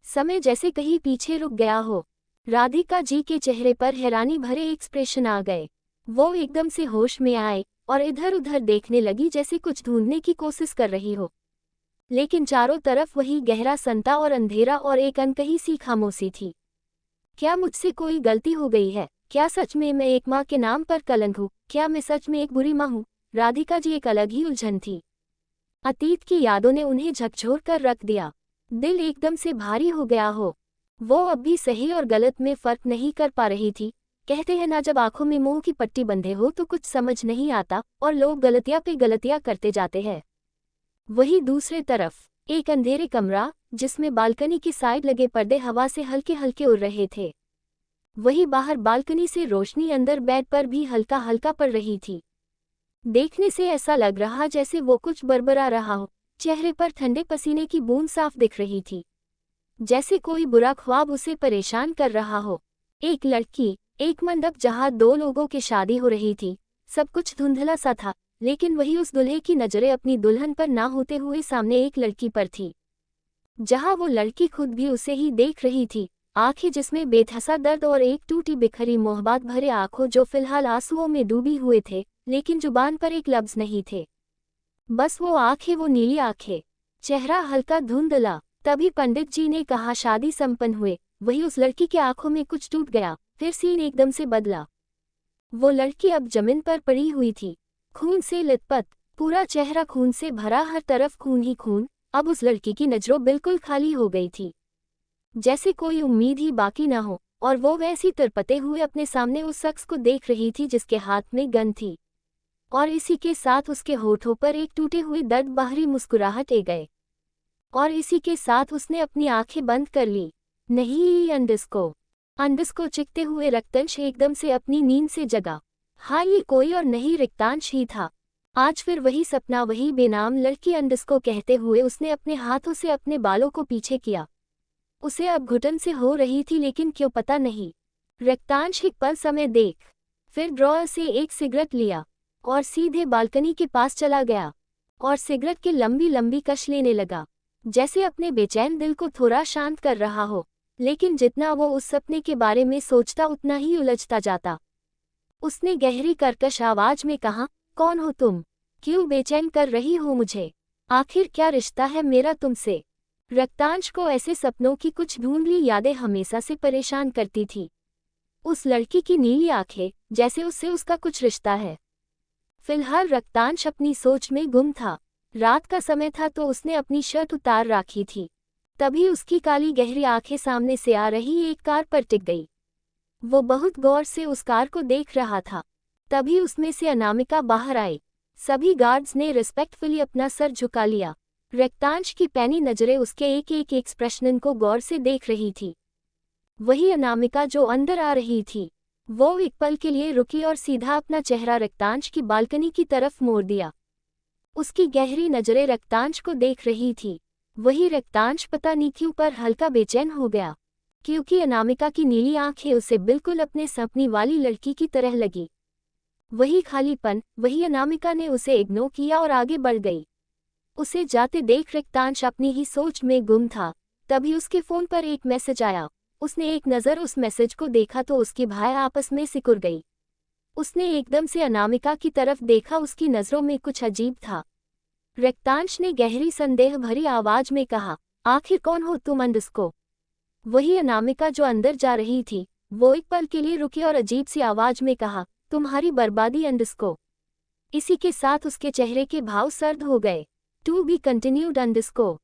समय जैसे कहीं पीछे रुक गया हो। राधिका जी के चेहरे पर हैरानी भरे एक्सप्रेशन आ गए। वो एकदम से होश में आए और इधर उधर देखने लगी जैसे कुछ ढूंढने की कोशिश कर रही हो। लेकिन चारों तरफ वही गहरा सन्नाटा और अंधेरा और एक अनकही सी खामोशी थी। क्या मुझसे कोई गलती हो गई है? क्या सच में मैं एक माँ के नाम पर कलंक हूँ? क्या मैं सच में एक बुरी माँ हूँ? राधिका जी एक अलग ही उलझन थी। अतीत की यादों ने उन्हें झकझोर कर रख दिया। दिल एकदम से भारी हो गया हो। वो अब भी सही और गलत में फर्क नहीं कर पा रही थी। कहते हैं ना, जब आंखों में मोह की पट्टी बंधे हो तो कुछ समझ नहीं आता और लोग गलतियां पे गलतियां करते जाते हैं। वही दूसरे तरफ एक अंधेरे कमरा, जिसमें बालकनी की साइड लगे पर्दे हवा से हल्के हल्के उड़ रहे थे। वही बाहर बालकनी से रोशनी अंदर बेड पर भी हल्का हल्का पड़ रही थी। देखने से ऐसा लग रहा जैसे वो कुछ बरबरा रहा हो। चेहरे पर ठंडे पसीने की बूंद साफ दिख रही थी, जैसे कोई बुरा ख्वाब उसे परेशान कर रहा हो। एक लड़की, एक मंडप जहां 2 लोगों की शादी हो रही थी। सब कुछ धुंधला सा था, लेकिन वही उस दूल्हे की नजरें अपनी दुल्हन पर ना होते हुए सामने एक लड़की पर थी, जहां वो लड़की खुद भी उसे ही देख रही थी। आंखें जिसमें बेतहसा दर्द और एक टूटी बिखरी मोहब्बत भरे आंखों जो फिलहाल आंसुओं में डूबी हुए थे, लेकिन जुबान पर एक लफ्ज नहीं थे। बस वो आंखें, वो नीली आंखें, चेहरा हल्का धुंधला। तभी पंडित जी ने कहा, शादी संपन्न हुए। वही उस लड़की की आंखों में कुछ टूट गया, फिर सीन एकदम से बदला। वो लड़की अब जमीन पर पड़ी हुई थी, खून से लिथपथ, पूरा चेहरा खून से भरा, हर तरफ खून ही खून। अब उस लड़की की नजरों बिल्कुल खाली हो गई थी, जैसे कोई उम्मीद ही बाकी ना हो, और वो वैसी तड़पते हुए अपने सामने उस शख्स को देख रही थी जिसके हाथ में गन थी। और इसी के साथ उसके होठों पर एक टूटे हुए दर्द बाहरी मुस्कुराहट ए गए। और इसी के साथ उसने अपनी आंखें बंद कर ली। नहीं, अंडस्को चिखते हुए रक्तंश एकदम से अपनी नींद से जगा। हाँ, ये कोई और नहीं, रिक्तांश ही था। आज फिर वही सपना, वही बेनाम लड़की। अंडस्को कहते हुए उसने अपने हाथों से अपने बालों को पीछे किया। उसे अब घुटन से हो रही थी, लेकिन क्यों पता नहीं। रक्तांश एक पल समय देख, फिर ड्रॉअर से एक सिगरेट लिया और सीधे बालकनी के पास चला गया और सिगरेट की लंबी लंबी कश लेने लगा, जैसे अपने बेचैन दिल को थोड़ा शांत कर रहा हो। लेकिन जितना वो उस सपने के बारे में सोचता उतना ही उलझता जाता। उसने गहरी कर्कश आवाज में कहा, कौन हो तुम? क्यों बेचैन कर रही हो मुझे? आखिर क्या रिश्ता है मेरा तुमसे? रक्तांश को ऐसे सपनों की कुछ ढूंढली यादें हमेशा से परेशान करती थी। उस लड़की की नीली आंखें, जैसे उससे उसका कुछ रिश्ता है। फिलहाल रक्तांश अपनी सोच में गुम था। रात का समय था तो उसने अपनी शर्ट उतार रखी थी। तभी उसकी काली गहरी आंखें सामने से आ रही एक कार पर टिक गई। वो बहुत गौर से उस कार को देख रहा था। तभी उसमें से अनामिका बाहर आई। सभी गार्ड्स ने रिस्पेक्टफुली अपना सर झुका लिया। रक्तांश की पैनी नजरें उसके एक एक एक्सप्रेशन को गौर से देख रही थी। वही अनामिका जो अंदर आ रही थी। वो एक पल के लिए रुकी और सीधा अपना चेहरा रक्तांश की बालकनी की तरफ मोड़ दिया। उसकी गहरी नजरें रक्तांश को देख रही थी। वही रक्तांश पता नहीं क्यों पर हल्का बेचैन हो गया, क्योंकि अनामिका की नीली आंखें उसे बिल्कुल अपने सपनी वाली लड़की की तरह लगी। वही खालीपन, वही अनामिका ने उसे इग्नोर किया और आगे बढ़ गई। उसे जाते देख रक्तांश अपनी ही सोच में गुम था। तभी उसके फोन पर एक मैसेज आया। उसने एक नज़र उस मैसेज को देखा तो उसकी भाई आपस में सिकुड़ गई। उसने एकदम से अनामिका की तरफ देखा। उसकी नज़रों में कुछ अजीब था। रक्तांश ने गहरी संदेह भरी आवाज में कहा, आखिर कौन हो तुम अंडस्को? वही अनामिका जो अंदर जा रही थी। वो एक पल के लिए रुकी और अजीब सी आवाज में कहा, तुम्हारी बर्बादी अंडस्को। इसी के साथ उसके चेहरे के भाव सर्द हो गए। To be continued अंडस्को।